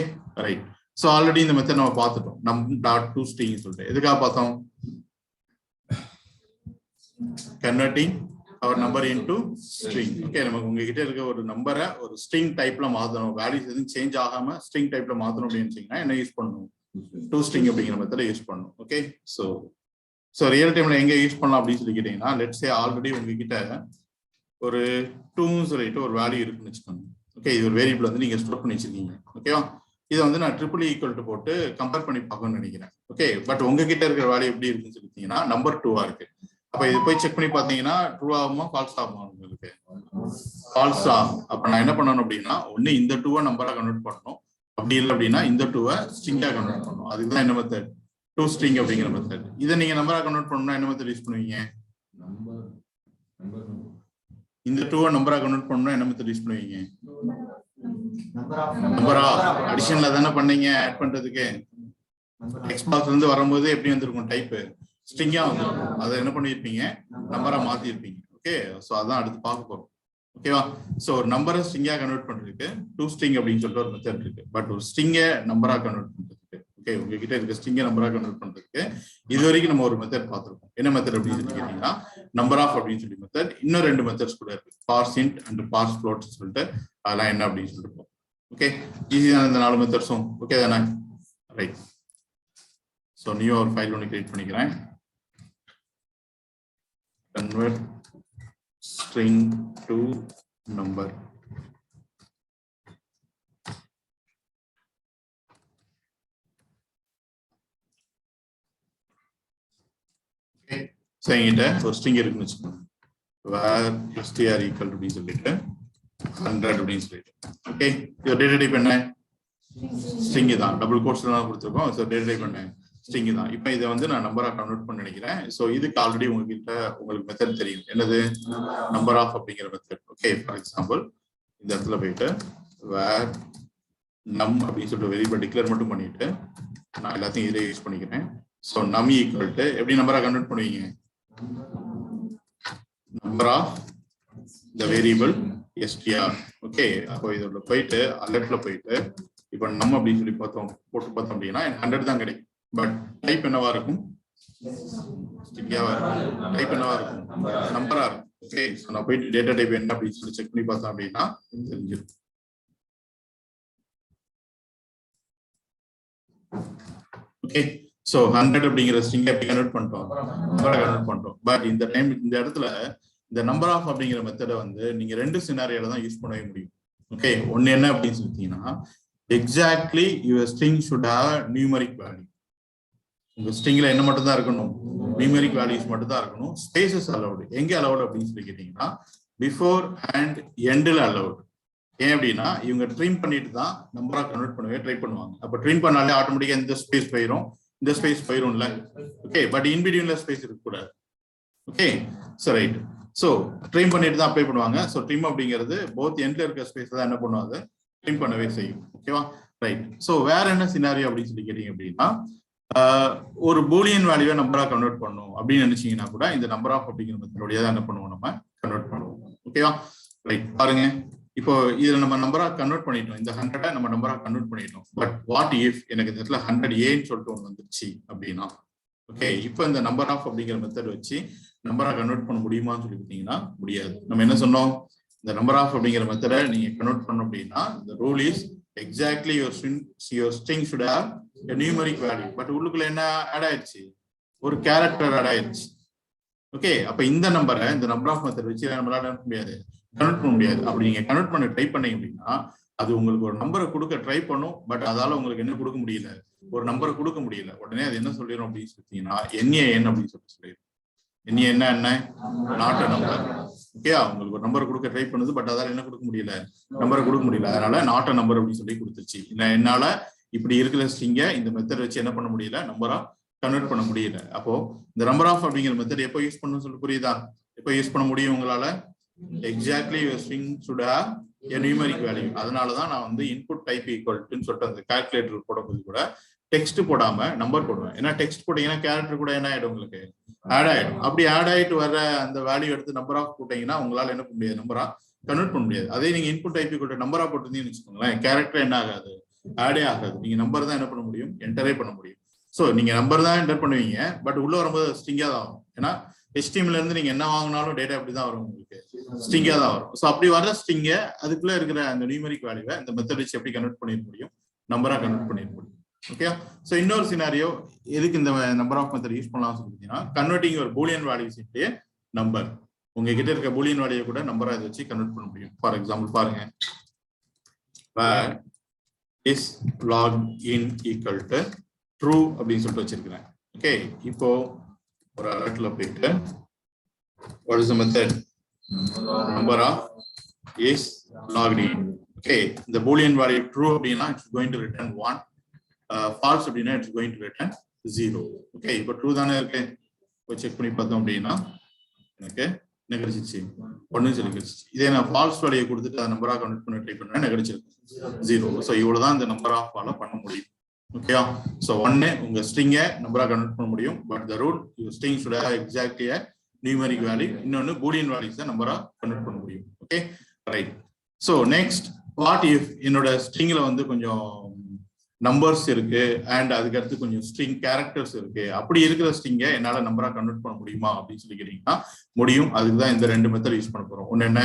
right. ஸோ ஆல்ரெடி இந்த மெத்தட் நம்ம பார்த்துட்டோம். num.toString சொல்லிட்டு எதுக்காக பார்த்தோம்? Converting our number into string. Okay, நமக்கு உங்ககிட்ட இருக்க ஒரு நம்பரை ஒரு ஸ்ட்ரிங் டைப்ல மாத்தணும், வேல்யூஸ் எதுவும் சேஞ்ச் ஆகாம ஸ்ட்ரிங் டைப்ல மாத்தணும் அப்படின்னு என்ன யூஸ் பண்ணணும்? toString அப்படிங்கிற மெத்தட யூஸ் பண்ணணும். ஓகே, ஸோ ரியல் டைம்ல எங்க யூஸ் பண்ணலாம் அப்படின்னு சொல்லி கேட்டீங்கன்னா, லெட்ஸ் சே ஆல்ரெடி உங்ககிட்ட ஒரு 2ன்னு சொல்லிட்டு ஒரு வேல்யூ இருக்குன்னு வச்சுக்கோங்க. ஓகே, இது ஒரு வேரியபிள் வந்து நீங்க ஸ்டோர் பண்ணி வச்சிருக்கீங்க. ஓகேவா? இதை வந்து நான் ட்ரிபிள் ஈக்குவல் டு போட்டு கம்பேர் பண்ணி பார்க்கணும்னு நினைக்கிறேன். ஓகே, பட் உங்ககிட்ட இருக்கிற வேல்யூ எப்படி இருக்குன்னு சொல்லிட்டீங்கன்னா நம்பர் 2வா இருக்கு. அப்ப இது போய் செக் பண்ணி பாத்தீங்கன்னா ட்ரூ ஆகுமா ஃபால்ஸ் ஆகுமா? உங்களுக்கு ஃபால்ஸ் ஆகும். அப்ப நான் என்ன பண்ணணும் அப்படின்னா ஒண்ணு இந்த 2வை நம்பரா கன்வெர்ட் பண்ணணும், அப்படி இல்லை அப்படின்னா இந்த 2வை ஸ்ட்ரிங்கா கன்வெர்ட் பண்ணணும். அதுதான் என்ன மெத்தட்? toString அப்படிங்கிற மெத்தட். இதை நீங்க நம்பரா கன்வெர்ட் பண்ணணும்னா என்ன மெத்தட் யூஸ் பண்ணுவீங்க? இந்த 2வை நம்பரா கன்வெர்ட் பண்ணணும்னா என்ன மெத்தட் யூஸ் பண்ணுவீங்க? நம்பரா அடிஷன்ல தானே பண்ணீங்க ஆட் பண்றதுக்கு. எக்ஸ்பாக்ஸ்ல இருந்து வரும்போது எப்படி வந்திருக்கும் டைப்? ஸ்ட்ரிங்கா வந்திருக்கும். அதை என்ன பண்ணிருப்பீங்க? நம்பரா மாத்தி இருப்பீங்க. ஓகே, ஸோ அதான் அடுத்து பார்க்க போறோம். ஓகேவா? ஸோ ஒரு நம்பரை ஸ்ட்ரிங்கா கன்வெர்ட் பண்றதுக்கு toString அப்படின்னு சொல்லிட்டு ஒரு மெத்தட் இருக்கு. பட் ஒரு ஸ்ட்ரிங்கை நம்பரா கன்வெர்ட் பண்றதுக்கு, ஓகே, உங்ககிட்ட இருக்க ஸ்ட்ரிங்கை நம்பரா கன்வெர்ட் பண்றதுக்கு இது வரைக்கும் நம்ம ஒரு மெத்தட் பார்த்திருக்கோம். என்ன மெத்தட் அப்படின்னு சொல்லி கேட்டீங்கன்னா நம்பர் ஆஃப் அப்படின்னு சொல்லி மெத்தட். இன்னும் 2 மெத்தட்ஸ் கூட இருக்கு, parseInt and parseFloat சொல்லிட்டு. அதெல்லாம் என்ன அப்படின்னு சொல்லிட்டு. ஓகே, ஈஸியான இந்த 4 மெத்தட்ஸும் ஓகே தானே? ரைட். ஸோ நியூ ஒரு ஃபைல் ஒன்று கிரியேட் பண்ணிக்கிறேன். convert string to number. Okay, so என்கிட்ட ஒரு string இருக்குன்னு வச்சுக்கோங்க. where str equal to அப்படின்னு சொல்லிட்டு 100 அப்படின்னு சொல்லிட்டு. ஓகே, இது டேட்டா டைப் என்ன? ஸ்ட்ரிங் தான். டபுள் கோட்ஸ்ல தான் கொடுத்துருக்கோம். ஸோ டேட்டா டைப் என்ன? ஸ்ட்ரிங் தான். இப்போ இதை வந்து நான் நம்பரா கன்வெர்ட் பண்ண நினைக்கிறேன். ஸோ இதுக்கு ஆல்ரெடி உங்களுக்கு மெத்தட் தெரியும். என்னது? நம்பர் ஆஃப் அப்படிங்கிற மெத்தட். ஓகே, ஃபார் எக்ஸாம்பிள் இந்த இடத்துல போயிட்டு வேர் நம் அப்படின்னு சொல்லிட்டு வேரியபிள் டிக்ளேர் மட்டும் பண்ணிட்டு நான் எல்லாத்தையும் இதிலே யூஸ் பண்ணிக்கிறேன். ஸோ நம் ஈக்குவல் டு எப்படி நம்பரா கன்வெர்ட் பண்ணுவீங்க? Number of the variable str. Okay, அப்போ இதோட போயிட்டு அலர்ட்ல போயிட்டு இப்போ நம் அப்படின்னு சொல்லி போட்டு பார்த்தோம் அப்படின்னா 100 தான் கிடைக்கும். பட் டைப் என்னவா இருக்கும்? ஸ்ட்ரிங்காவா இருக்கும். டைப் என்னவா இருக்கும்? நம்பரா இருக்கும். ஓகே, ஸோ நான் போயிட்டு டேட்டா டைப் என்ன அப்படின்னு சொல்லி செக் பண்ணி பார்த்தோம் அப்படின்னா தெரிஞ்சிடும். ஓகே, ஸோ 100 அப்படிங்கிற ஸ்ட்ரிங்கை எப்படி கன்வெர்ட் பண்ணிட்டோம்? நம்பரா கன்வெர்ட் பண்ணிட்டோம். பட் இந்த டைம் இந்த இடத்துல இந்த நம்பர் ஆஃப் அப்படிங்கிற மெத்தடை வந்து நீங்க 2 சினாரியோல தான் யூஸ் பண்ணவே முடியும். ஓகே, ஒன்னு என்ன அப்படின்னு சொல்லிட்டீங்கன்னா exactly your string should have numeric value. உங்க ஸ்ட்ரிங்ல என்ன மட்டும் தான் இருக்கணும்? நியூமரிக் வேல்யூஸ் மட்டும் தான் இருக்கணும். Spaces allowed. எங்க அலௌடு அப்படின்னு சொல்லி கேட்டீங்கன்னா பிஃபோர் அண்ட் எண்ட்ல அலௌடு. ஏன் அப்படின்னா இவங்க ட்ரிம் பண்ணிட்டு தான் நம்பரா கன்வெர்ட் பண்ணவே ட்ரை பண்ணுவாங்க. அப்ப ட்ரிம் பண்ணாலே ஆட்டோமேட்டிக்கா இந்த ஸ்பேஸ் போயிடும், இந்த ஸ்பேஸ் போயிரும்ல. ஓகே, பட் இன்பிட்வீன்ல ஸ்பேஸ் இருக்க கூடாது. Okay, so right. So trim பண்ணிட்டு தான் அப்ளை பண்ணுவாங்க. ஸோ ட்ரிம் அப்படிங்கிறது போத் எண்ட்ல இருக்க ஸ்பேஸ் தான் என்ன பண்ணுவாங்க, ட்ரிம் பண்ணவே செய்யும். ஓகேவா, ரைட். ஸோ வேற என்ன சினாரியோ அப்படின்னு சொல்லி கேட்டீங்க அப்படின்னா, ஒரு பூலியன் வேல்யூவை நம்பரா கன்வெர்ட் பண்ணும் அப்படின்னு நினைச்சீங்கன்னா கூட இந்த நம்பர் ஆஃப் அப்படிங்கிற மெத்தடோடய தான் என்ன பண்ணுவோம், நம்ம கன்வெர்ட் பண்ணுவோம். ஓகேவா, ரைட். பாருங்க, இப்போ இதுல நம்ம நம்பரா கன்வெர்ட் பண்ணிட்டோம், இந்த 100 நம்ம நம்பரா கன்வெர்ட் பண்ணிட்டோம். பட் வாட் இஃப் எனக்கு இந்த இடத்துல 100A சொல்லிட்டு ஒன்று வந்துருச்சு அப்படின்னா, ஓகே, இப்போ இந்த நம்பர் ஆஃப் அப்படிங்கிற மெத்தட் வச்சு நம்பரா கன்வெர்ட் பண்ண முடியுமான்னு சொல்லி பார்த்தீங்கன்னா முடியாது. நம்ம என்ன சொன்னோம், இந்த நம்பர் ஆஃப் அப்படிங்கிற மெத்தடை நீங்க கன்வெர்ட் பண்ணணும் அப்படின்னா the rule is exactly your string should have a numeric value. But உள்ளுக்குள்ள என்ன ஆட் ஆயிடுச்சு, ஒரு கேரக்டர் ஆட் ஆயிடுச்சு. ஓகே, அப்ப இந்த நம்பரை இந்த நம்பர் ஆஃப் மெத்தட் வச்சு நம்மளால முடியாது, கன்வெர்ட் பண்ண முடியாது. அப்படி நீங்க கன்வெர்ட் பண்ண ட்ரை பண்ணீங்க அப்படின்னா அது உங்களுக்கு ஒரு நம்பரை கொடுக்க ட்ரை பண்ணும். பட் அதால உங்களுக்கு என்ன கொடுக்க முடியல, ஒரு நம்பரை கொடுக்க முடியல. உடனே அது என்ன சொல்லிடும் அப்படின்னு சொல்லிட்டீங்கன்னா NaN அப்படின்னு சொல்லிடும். NaN என்ன, நாட் அ நம்பர். ஓகே, உங்களுக்கு ஒரு நம்பர் கொடுக்க ட்ரை பண்ணுது, பட் அதால என்ன கொடுக்க முடியல, நம்பரை கொடுக்க முடியல. அதனால நாட் அ நம்பர் அப்படின்னு சொல்லி கொடுத்துச்சு. என்னால இப்படி இருக்கிற ஸ்ட்ரிங்கை இந்த மெத்தட் வச்சு என்ன பண்ண முடியல, நம்பரா கன்வெர்ட் பண்ண முடியல. அப்போ இந்த நம்பர் ஆஃப் அப்படிங்கிற மெத்தட் எப்போ யூஸ் பண்ணணும்னு சொல்லி புரியுதா, எப்போ யூஸ் பண்ண முடியும் உங்களால, exactly your string should have a numeric value. அதனாலதான் நான் வந்து இன்புட் டைப் ஈக்குவல்ட்டுன்னு சொல்லிட்டு அந்த கால்குலேட்டர் போடும்போது கூட டெக்ஸ்ட் போடாம நம்பர் போடுவேன். ஏன்னா டெக்ஸ்ட் போட்டீங்கன்னா கேரக்டர் கூட என்ன ஆயிடும், உங்களுக்கு ஆட் ஆயிடும். அப்படி ஆட் ஆயிட்டு வர அந்த வேல்யூ எடுத்து நம்பர் ஆஃப் போட்டீங்கன்னா உங்களால என்ன பண்ண முடியாது, நம்பரா கன்வெர்ட் பண்ண முடியாது. அதே நீங்க இன்புட் டைப் ஈக்குவல் நம்பரா போட்டுருந்தீங்கன்னு வச்சுக்கோங்களேன், கேரக்டர் என்ன ஆகாது, ஆடே ஆகாது. நீங்க நம்பர் தான் என்ன பண்ண முடியும், என்டரே பண்ண முடியும். ஸோ நீங்க நம்பர் தான் என்டர் பண்ணுவீங்க, பட் உள்ள வரும்போது ஸ்ட்ரிங்கா தான் வரும். ஏன்னா HTML இருந்து நீங்க என்ன வாங்கினாலும் டேட்டா அப்படி தான் வரும், உங்களுக்கு ஸ்ட்ரிங்கா தான் வரும். ஸோ அப்படி வர ஸ்ட்ரிங்கை அதுக்குள்ள இருக்கிற அந்த நியூமெரிக் வேல்யூவை இந்த மெத்தட் வச்சு எப்படி கன்வெர்ட் பண்ணிட முடியும், நம்பரா கன்வெர்ட் பண்ணிட முடியும். ஓகே, ஸோ இன்னொரு சினாரியோ எதுக்கு இந்த நம்பர் ஆஃப் மெத்தட் யூஸ் பண்ணலாம் சொல்லிட்டீங்கன்னா, கன்வெர்ட்டிங் ஒரு பூலியன் வேல்யூஸ் இன்டு நம்பர். உங்ககிட்ட இருக்க பூலியன் வேல்யூ கூட நம்பரா இதை வச்சு கன்வெர்ட் பண்ண முடியும். ஃபார் எக்ஸாம்பிள் பாருங்க, where is log in equal to true அப்படின்னு சொல்லிட்டு வச்சிருக்கிறேன். ஓகே, இப்போ ஒரு அலர்ட்ல போயிட்டு what is the method, number of is logged in. Okay, the boolean value true அப்படின்னா it's going to return 1, false அப்படின்னா it's going to return 0. Okay, இப்போ true தானே இருக்கு, இப்போ செக் பண்ணி பார்த்தோம் அப்படின்னா எனக்கு என்ன கிடைச்சிச்சு, 1 சொல்லி கிடைச்சிச்சு. இதே நான் ஃபால்ஸ் வேல்யூ கொடுத்துட்டு அந்த நம்பரா கன்வெர்ட் பண்ண ட்ரை பண்ணா என்ன கிடைச்சிருக்கு, 0. ஸோ இவ்வளவுதான் இந்த நம்பர் ஆஃப் ஃபாலோ பண்ண முடியும். ஓகேயா, ஸோ ஒன்னு உங்க ஸ்ட்ரிங்கை நம்பரா கன்வெர்ட் பண்ண முடியும், but the rule your string should have exactly a numeric value. இன்னொன்னு பூலியன் வேல்யூஸ் தான் நம்பரா கன்வெர்ட் பண்ண முடியும். Okay, right. So next, what if என்னோட ஸ்ட்ரிங்ல வந்து கொஞ்சம் நம்பர்ஸ் இருக்கு அண்ட் அதுக்கு அடுத்து கொஞ்சம் ஸ்ட்ரிங் கேரக்டர்ஸ் இருக்கு, அப்படி இருக்கிற ஸ்ட்ரிங்கை என்னால நம்பரா கன்வெர்ட் பண்ண முடியுமா அப்படின்னு சொல்லி கேட்டீங்கன்னா முடியும். அதுக்கு தான் இந்த ரெண்டு மெத்தட் யூஸ் பண்ண போறோம். ஒன்னு என்ன,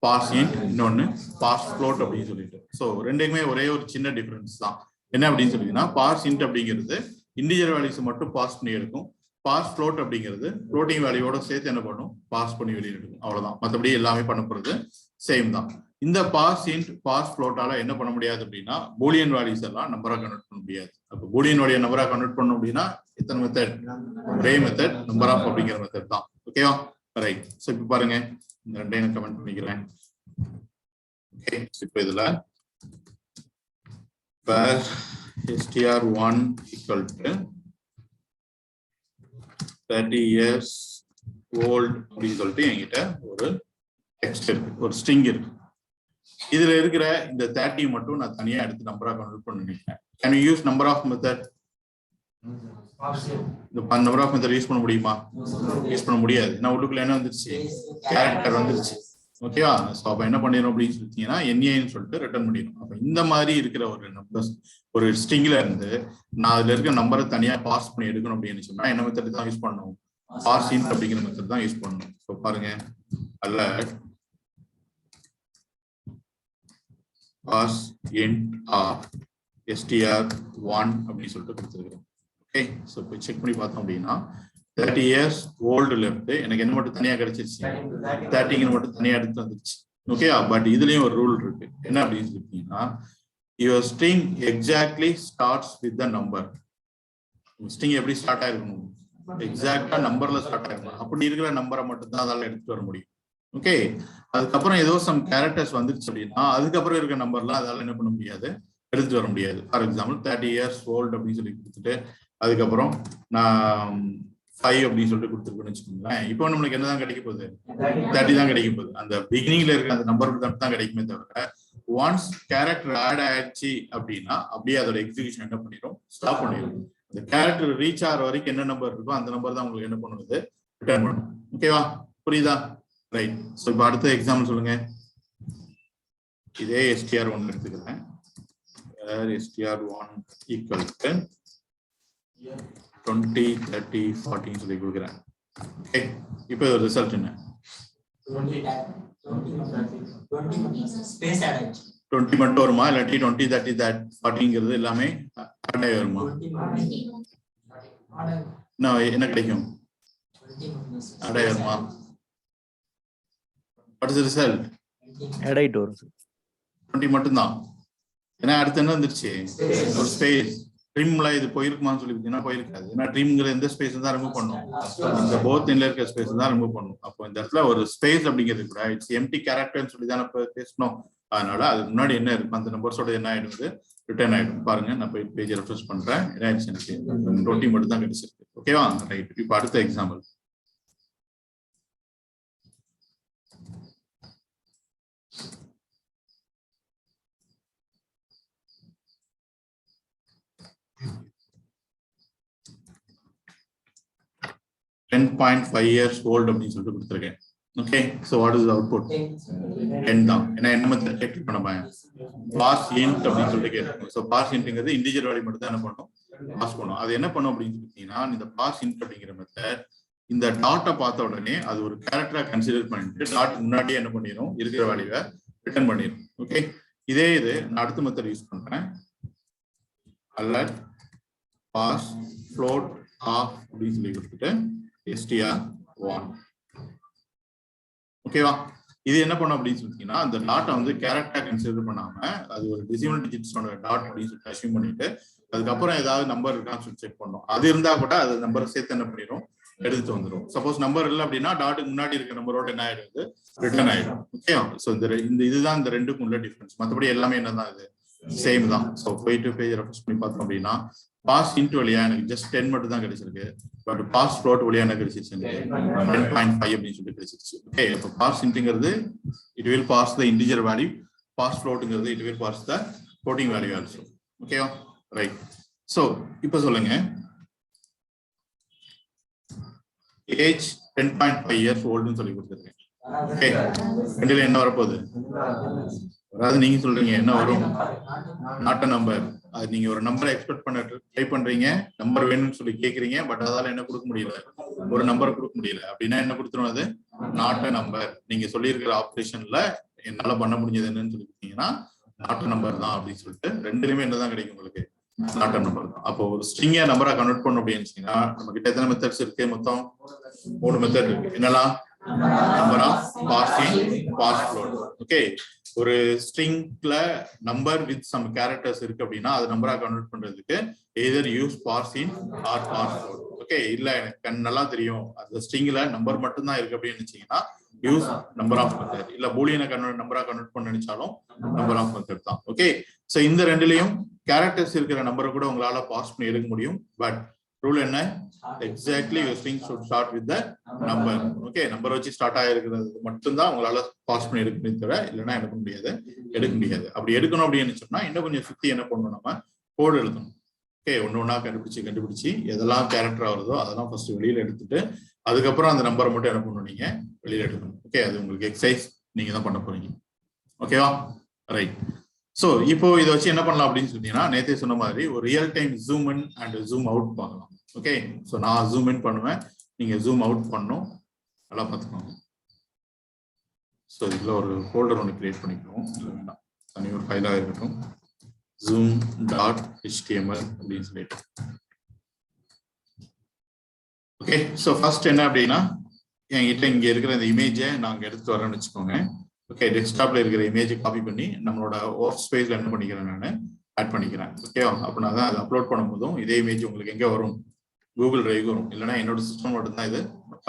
பாஸ் இன்ட், இன்னொன்னு பாஸ் ஃப்ளோட் அப்படின்னு சொல்லிட்டு. ஸோ ரெண்டுக்குமே ஒரே ஒரு சின்ன டிஃபரன்ஸ் தான். என்ன அப்படின்னு சொல்லிங்கன்னா, பாஸ் இன்ட் அப்படிங்கிறது இன்டிஜர் வேல்யூஸ் மட்டும் பாஸ் பண்ணி எடுக்கும். பாஸ் ஃப்ளோட் அப்படிங்கிறது ஃப்ளோட்டிங் வேல்யூவோட சேர்த்து என்ன பண்ணும், பாஸ் பண்ணி வெளியே எடுக்கும். அவ்வளவுதான், மற்றபடி எல்லாமே பண்ண போறது சேம் தான். இந்த பாஸ் இன்ட் பாஸ் ஃப்ளோட்டால என்ன பண்ண முடியாது அப்படின்னா, பூலியன் வேல்யூஸ் எல்லாம் நம்பரா கன்வெர்ட் பண்ண முடியாது. அப்போ பூலியன் வேல்யூ நம்பரா கன்வெர்ட் பண்ணணும் அப்படின்னா எத்தனை மெத்தட், ஒரே மெத்தட், நம்பர் ஆஃப் அப்படிங்கிற மெத்தட் தான். ஓகேவா, ரைட். ஸோ இப்போ பாருங்க, இந்த ரெண்டையும் கமெண்ட் பண்ணிக்கிறேன். ஓகே, இப்போ இதுல where str1 equal to 30 years old அப்படின்னு சொல்லிட்டு என்கிட்ட ஒரு டெக்ஸ்ட் இருக்கு, ஒரு ஸ்ட்ரிங் இருக்கு. இதுல இருக்கிற இந்த 30 மட்டும் நான் தனியா எடுத்து நம்பரா கன்வெர்ட் பண்ண நினைக்கிறேன். Can you use number of method? இந்த நம்பர் ஆஃப் மெத்தட் யூஸ் பண்ண முடியுமா? யூஸ் பண்ண முடியாது. நான் உள்ளுக்குள்ள என்ன வந்துருச்சு, கேரக்டர் வந்துருச்சு. ஓகேவா, ஸோ அப்போ என்ன பண்ணிடணும் அப்படின்னு சொல்லிட்டீங்கன்னா NaN சொல்லிட்டு ரிட்டர்ன் பண்ணிடணும். அப்போ இந்த மாதிரி இருக்கிற ஒரு நம்பர்ஸ், ஒரு ஸ்ட்ரிங்ல இருந்து நான் அதுல இருக்க நம்பரை தனியா பாஸ் பண்ணி எடுக்கணும் அப்படின்னு சொன்னா என்ன மெத்தட் தான் யூஸ் பண்ணணும், பாஸ் இன்ட் அப்படிங்கிற மெத்தட் தான் யூஸ் பண்ணணும். ஸோ பாருங்க, அல்ல பாஸ் இன்ட் ஆஃப் str1 அப்படின்னு சொல்லிட்டு கொடுத்துருக்கேன். ஓகே, ஸோ இப்போ செக் பண்ணி பார்த்தோம் அப்படின்னா 30 years old லெஃப்ட் எனக்கு என்ன மட்டும் தனியா கிடைச்சிருச்சு, 30 மட்டும் தனியா எடுத்து வந்துருச்சு. ஓகே, பட் இதுலயும் ஒரு ரூல் இருக்கு. என்ன அப்படின்னு சொல்லிட்டீங்கன்னா, your string exactly starts with the number. String எப்படி ஸ்டார்ட் ஆயிருக்கணும், எக்ஸாக்டா நம்பர்ல ஸ்டார்ட் ஆயிருக்கணும். அப்படி இருக்கிற நம்பரை மட்டும் தான் அதால எடுத்துட்டு வர முடியும். ஓகே, அதுக்கப்புறம் ஏதோ சம் கேரக்டர்ஸ் வந்துருச்சு அப்படின்னா அதுக்கப்புறம் இருக்க நம்பர்லாம் அதால என்ன பண்ண முடியாது, எடுத்துட்டு வர முடியாது. ஃபார் எக்ஸாம்பிள் 30 years old அப்படின்னு சொல்லி கொடுத்துட்டு அதுக்கப்புறம் நான் 5 அப்படின்னு சொல்லிட்டு கொடுத்துருக்கோம்னு வச்சுக்கோங்களேன். இப்போ நம்மளுக்கு என்னதான் கிடைக்க போகுது? 30 தான் கிடைக்க போகுது. அந்த பிகினிங்ல இருக்க அந்த நம்பருக்கு தான் கிடைக்குமே தவிர ஒன்ஸ் கேரக்டர் ஆட் ஆயிடுச்சு அப்படின்னா அப்படியே அதோட எக்ஸிகியூஷன் என்ன பண்ணிடும்? ஸ்டாப் பண்ணிடும். அந்த கேரக்டர் ரீச் ஆகிற வரைக்கும் என்ன நம்பர் இருக்கோ அந்த நம்பர் தான் உங்களுக்கு என்ன பண்ணுவது? ரிட்டர்ன் பண்ணும். ஓகேவா? புரியுதா? ரைட். ஸோ இப்போ அடுத்த எக்ஸாம்பிள் சொல்லுங்க. இதே str1 எடுத்துக்கிறேன். str1 equal to 20, 30, 40 சொல்லி கொடுக்குறேன். ஓகே, இப்போ ரிசல்ட் என்ன? 20 மட்டும் வருமா இல்லாட்டி 20, 30, 40ங்கிறது எல்லாமே ஆட் ஆகி வருமா? என்ன கிடைக்கும்? ஆட் ஆகி வருமா? What is the result? Odd ஆயிட்டு வரும் சார். 20 மட்டும்தான். ஏன்னா அடுத்து என்ன வந்துருச்சு? ஒரு ஸ்பேஸ். ட்ரிம்ல இது போயிருக்குமான்னு சொல்லி பார்த்தீங்கன்னா போயிருக்காது. ஏன்னா ட்ரிம்ங்கிற எந்த ஸ்பேஸ் தான் ரிமூவ் பண்ணும்? இந்த போத் எண்ட்ல இருக்க ஸ்பேஸ் தான் ரிமூவ் பண்ணும். அப்போ இந்த இடத்துல ஒரு ஸ்பேஸ் அப்படிங்கிறது கூட இட்ஸ் எம்டி கேரக்டர்னு சொல்லி தானே பேசணும். அதனால அதுக்கு முன்னாடி என்ன இருக்கும்? அந்த நம்பர்ஸோட என்ன ஆயிடுது? ரிட்டர்ன் ஆயிடும். பாருங்க, நான் போய் பேஜ் ரெஃப்ரெஷ் பண்றேன். என்ன ஆயிடுச்சு? எனக்கு 20 மட்டும் தான் கிடைச்சிருக்கு. ஓகேவா? ரைட். இப்போ அடுத்த எக்ஸாம்பிள். $10.5 years old அப்படின்னு சொல்லிட்டு கொடுத்துருக்கேன். Okay, so what is output? 10 தான். ஏன்னா என்ன மெத்தட் கேட்டு பண்ண பாஸ் இன்ட் அப்படின்னு சொல்லிட்டு கேட்டிருக்கோம். ஸோ பாஸ் இன்ட்ங்கிறது இன்டிஜர் வேல்யூ மட்டும் தான் என்ன பண்ணும்? பாஸ் பண்ணும். அது என்ன பண்ணும் அப்படின்னு சொல்லிட்டீங்கன்னா, இந்த பாஸ் இன்ட் அப்படிங்கிற மெத்தட் இந்த டாட்டை பார்த்த உடனே அது ஒரு கேரக்டரா கன்சிடர் பண்ணிட்டு டாட் முன்னாடியே என்ன பண்ணிடும்? இருக்கிற வேல்யூவை ரிட்டர்ன் பண்ணிடும். ஓகே, இதே இது நான் அடுத்த மெத்தட் யூஸ் பண்றேன். அல்லட் பாஸ் ஃப்ளோட் ஆஃப் அப்படின்னு சொல்லி கொடுத்துட்டு str1. ஓகேவா? இது என்ன பண்ணும் அப்படின்னு சொல்லிட்டீங்கன்னா, அந்த டாட்டை வந்து கேரக்டரா கன்சிடர் பண்ணாம அது ஒரு டெசிமல் டிஜிட்ஸோட டாட் அப்படின்னு சொல்லிட்டு அஸ்யூம் பண்ணிட்டு அதுக்கப்புறம் ஏதாவது நம்பர் இருக்கான்னு சொல்லி செக் பண்ணணும். அது இருந்தா கூட அது நம்பரை சேர்த்து என்ன பண்ணிடும்? எடுத்துட்டு வந்துடும். சப்போஸ் நம்பர் இல்லை அப்படின்னா டாட்டுக்கு முன்னாடி இருக்க நம்பரோட என்ன ஆயிடுது? ரிட்டர்ன் ஆயிடும். ஓகேவா? ஸோ இந்த இதுதான் இந்த ரெண்டுக்கும் உள்ள டிஃபரன்ஸ். மற்றபடி எல்லாமே என்னதான் இது சேம் தான். ஸோ போயிட்டு பேஜ் ரெஃபரன்ஸ் பண்ணி பார்த்தோம் அப்படின்னா பாஸ் இன்ட் வழியா எனக்கு ஜஸ்ட் 10 மட்டும் தான் கிடைச்சிருக்கு. பட் பாஸ் ஃப்ளோட் வழியா என்ன கிடைச்சிருச்சு? 10.5 அப்படின்னு சொல்லி கிடைச்சிருச்சு. ஓகே, இப்போ பாஸ் இன்ட்ங்கிறது it will pass the integer value. Pass ஃப்ளோட்ங்கிறது it will pass the floating value also. ஓகேவா? ரைட். ஸோ இப்போ சொல்லுங்க, ஏஜ் 10.5 years oldன்னு சொல்லி கொடுத்துருக்கேன். ஓகே, ரெண்டுல என்ன வரப்போகுது? அதாவது நீங்க சொல்றீங்க என்ன வரும்? Not a number. அது நீங்க ஒரு நம்பரை எக்ஸ்பெக்ட் பண்ண ட்ரை பண்றீங்க, நம்பர் வேணும்னு சொல்லி கேக்குறீங்க, பட் அதால என்ன கொடுக்க முடியல? ஒரு நம்பர் கொடுக்க முடியல. அப்படின்னா என்ன கொடுத்துரும்? அது நாட் அ நம்பர். நீங்க சொல்லியிருக்கிற ஆப்ரேஷன்ல என்னால பண்ண முடிஞ்சது என்னன்னு சொல்லிட்டீங்கன்னா நாட் அ நம்பர் தான் அப்படின்னு சொல்லிட்டு ரெண்டுலயுமே என்னதான் கிடைக்கும் உங்களுக்கு? நாட் அ நம்பர் தான். அப்போ ஒரு ஸ்ட்ரிங்கா நம்பரா கன்வெர்ட் பண்ணணும் அப்படின்னு நம்ம கிட்ட எத்தனை மெத்தட்ஸ் இருக்கு? மொத்தம் 3 மெத்தட் இருக்கு. என்னெல்லாம்? Number of parse int, parse float. Okay, ஒரு ஸ்ட்ரிங்ல நம்பர் வித் சம் கேரக்டர்ஸ் இருக்கு அப்படின்னா அது நம்பரா கன்வெர்ட் பண்றதுக்கு either use parse int or parse float. Okay, இல்ல எனக்கு நல்லா தெரியும் அந்த ஸ்ட்ரிங்ல நம்பர் மட்டும் தான் இருக்கு அப்படின்னு நினைச்சீங்கன்னா யூஸ் நம்பர் ஆஃப் மெத்தட். இல்ல பூலியனை நம்பரா கன்வெர்ட் பண்ண நினைச்சாலும் நம்பர் ஆஃப் மெத்தட் தான். ஓகே, சோ இந்த ரெண்டுலயும் கேரக்டர்ஸ் இருக்கிற நம்பரை கூட உங்களால பாஸ் பண்ணி எடுக்க முடியும். பட் ரூல் என்ன? Exactly your string should start with the number. Okay, number வச்சு ஸ்டார்ட் ஆயிருக்கிறது மட்டும்தான் உங்களால பாஸ் பண்ணி எடுக்க முடியும், தவிர இல்லைன்னா எடுக்க முடியாது. அப்படி எடுக்கணும் அப்படின்னு சொன்னா இன்னும் கொஞ்சம் சுத்தி என்ன பண்ணணும்? நம்ம கோடு எழுதணும். ஓகே, ஒண்ணு கண்டுபிடிச்சு எதெல்லாம் கேரக்டரா வருதோ அதெல்லாம் ஃபர்ஸ்ட் வெளியில எடுத்துட்டு அதுக்கப்புறம் அந்த நம்பரை மட்டும் என்ன பண்ணணும்? நீங்க வெளியில எடுக்கணும். ஓகே, அது உங்களுக்கு எக்ஸசைஸ் நீங்க தான் பண்ண போறீங்க. ஓகேவா? ரைட். சோ இப்போ இதை வச்சு என்ன பண்ணலாம் அப்படின்னு சொன்னீங்கன்னா, நேத்தே சொன்ன மாதிரி ஒரு real time zoom in and zoom out பண்ணலாம். ஓகே, சோ நான் ஜூம் இன் பண்ணுவேன், நீங்க ஜூம் அவுட் பண்ணணும். நல்லா பார்த்துக்கோங்க. ஸோ இதுல ஒரு ஃபோல்டர் ஒன்று கிரியேட் பண்ணிக்கிறோம். இல்லை வேண்டாம், தனி ஒரு ஃபைலாக இருக்கட்டும். zoom.html அப்படின்னு சொல்லிட்டு. ஓகே, ஸோ ஃபர்ஸ்ட் என்ன அப்படின்னா, என்கிட்ட இங்க இருக்கிற இந்த இமேஜை நாங்கள் எடுத்து வரேன்னு வச்சுக்கோங்க. ஓகே, டெஸ்க்டாப்ல இருக்கிற இமேஜை காப்பி பண்ணி நம்மளோட ஒர்க் ஸ்பேஸ்ல என்ன பண்ணிக்கிறேன்? நான் ஆட் பண்ணிக்கிறேன். ஓகேவா? அப்படின்னா தான் அதை அப்லோட் பண்ணும் போதும் இதே இமேஜ் உங்களுக்கு எங்க வரும்? கூகுள் டிரைவ் வரும். இல்லைன்னா என்னோட சிஸ்டம் மட்டும் தான் இது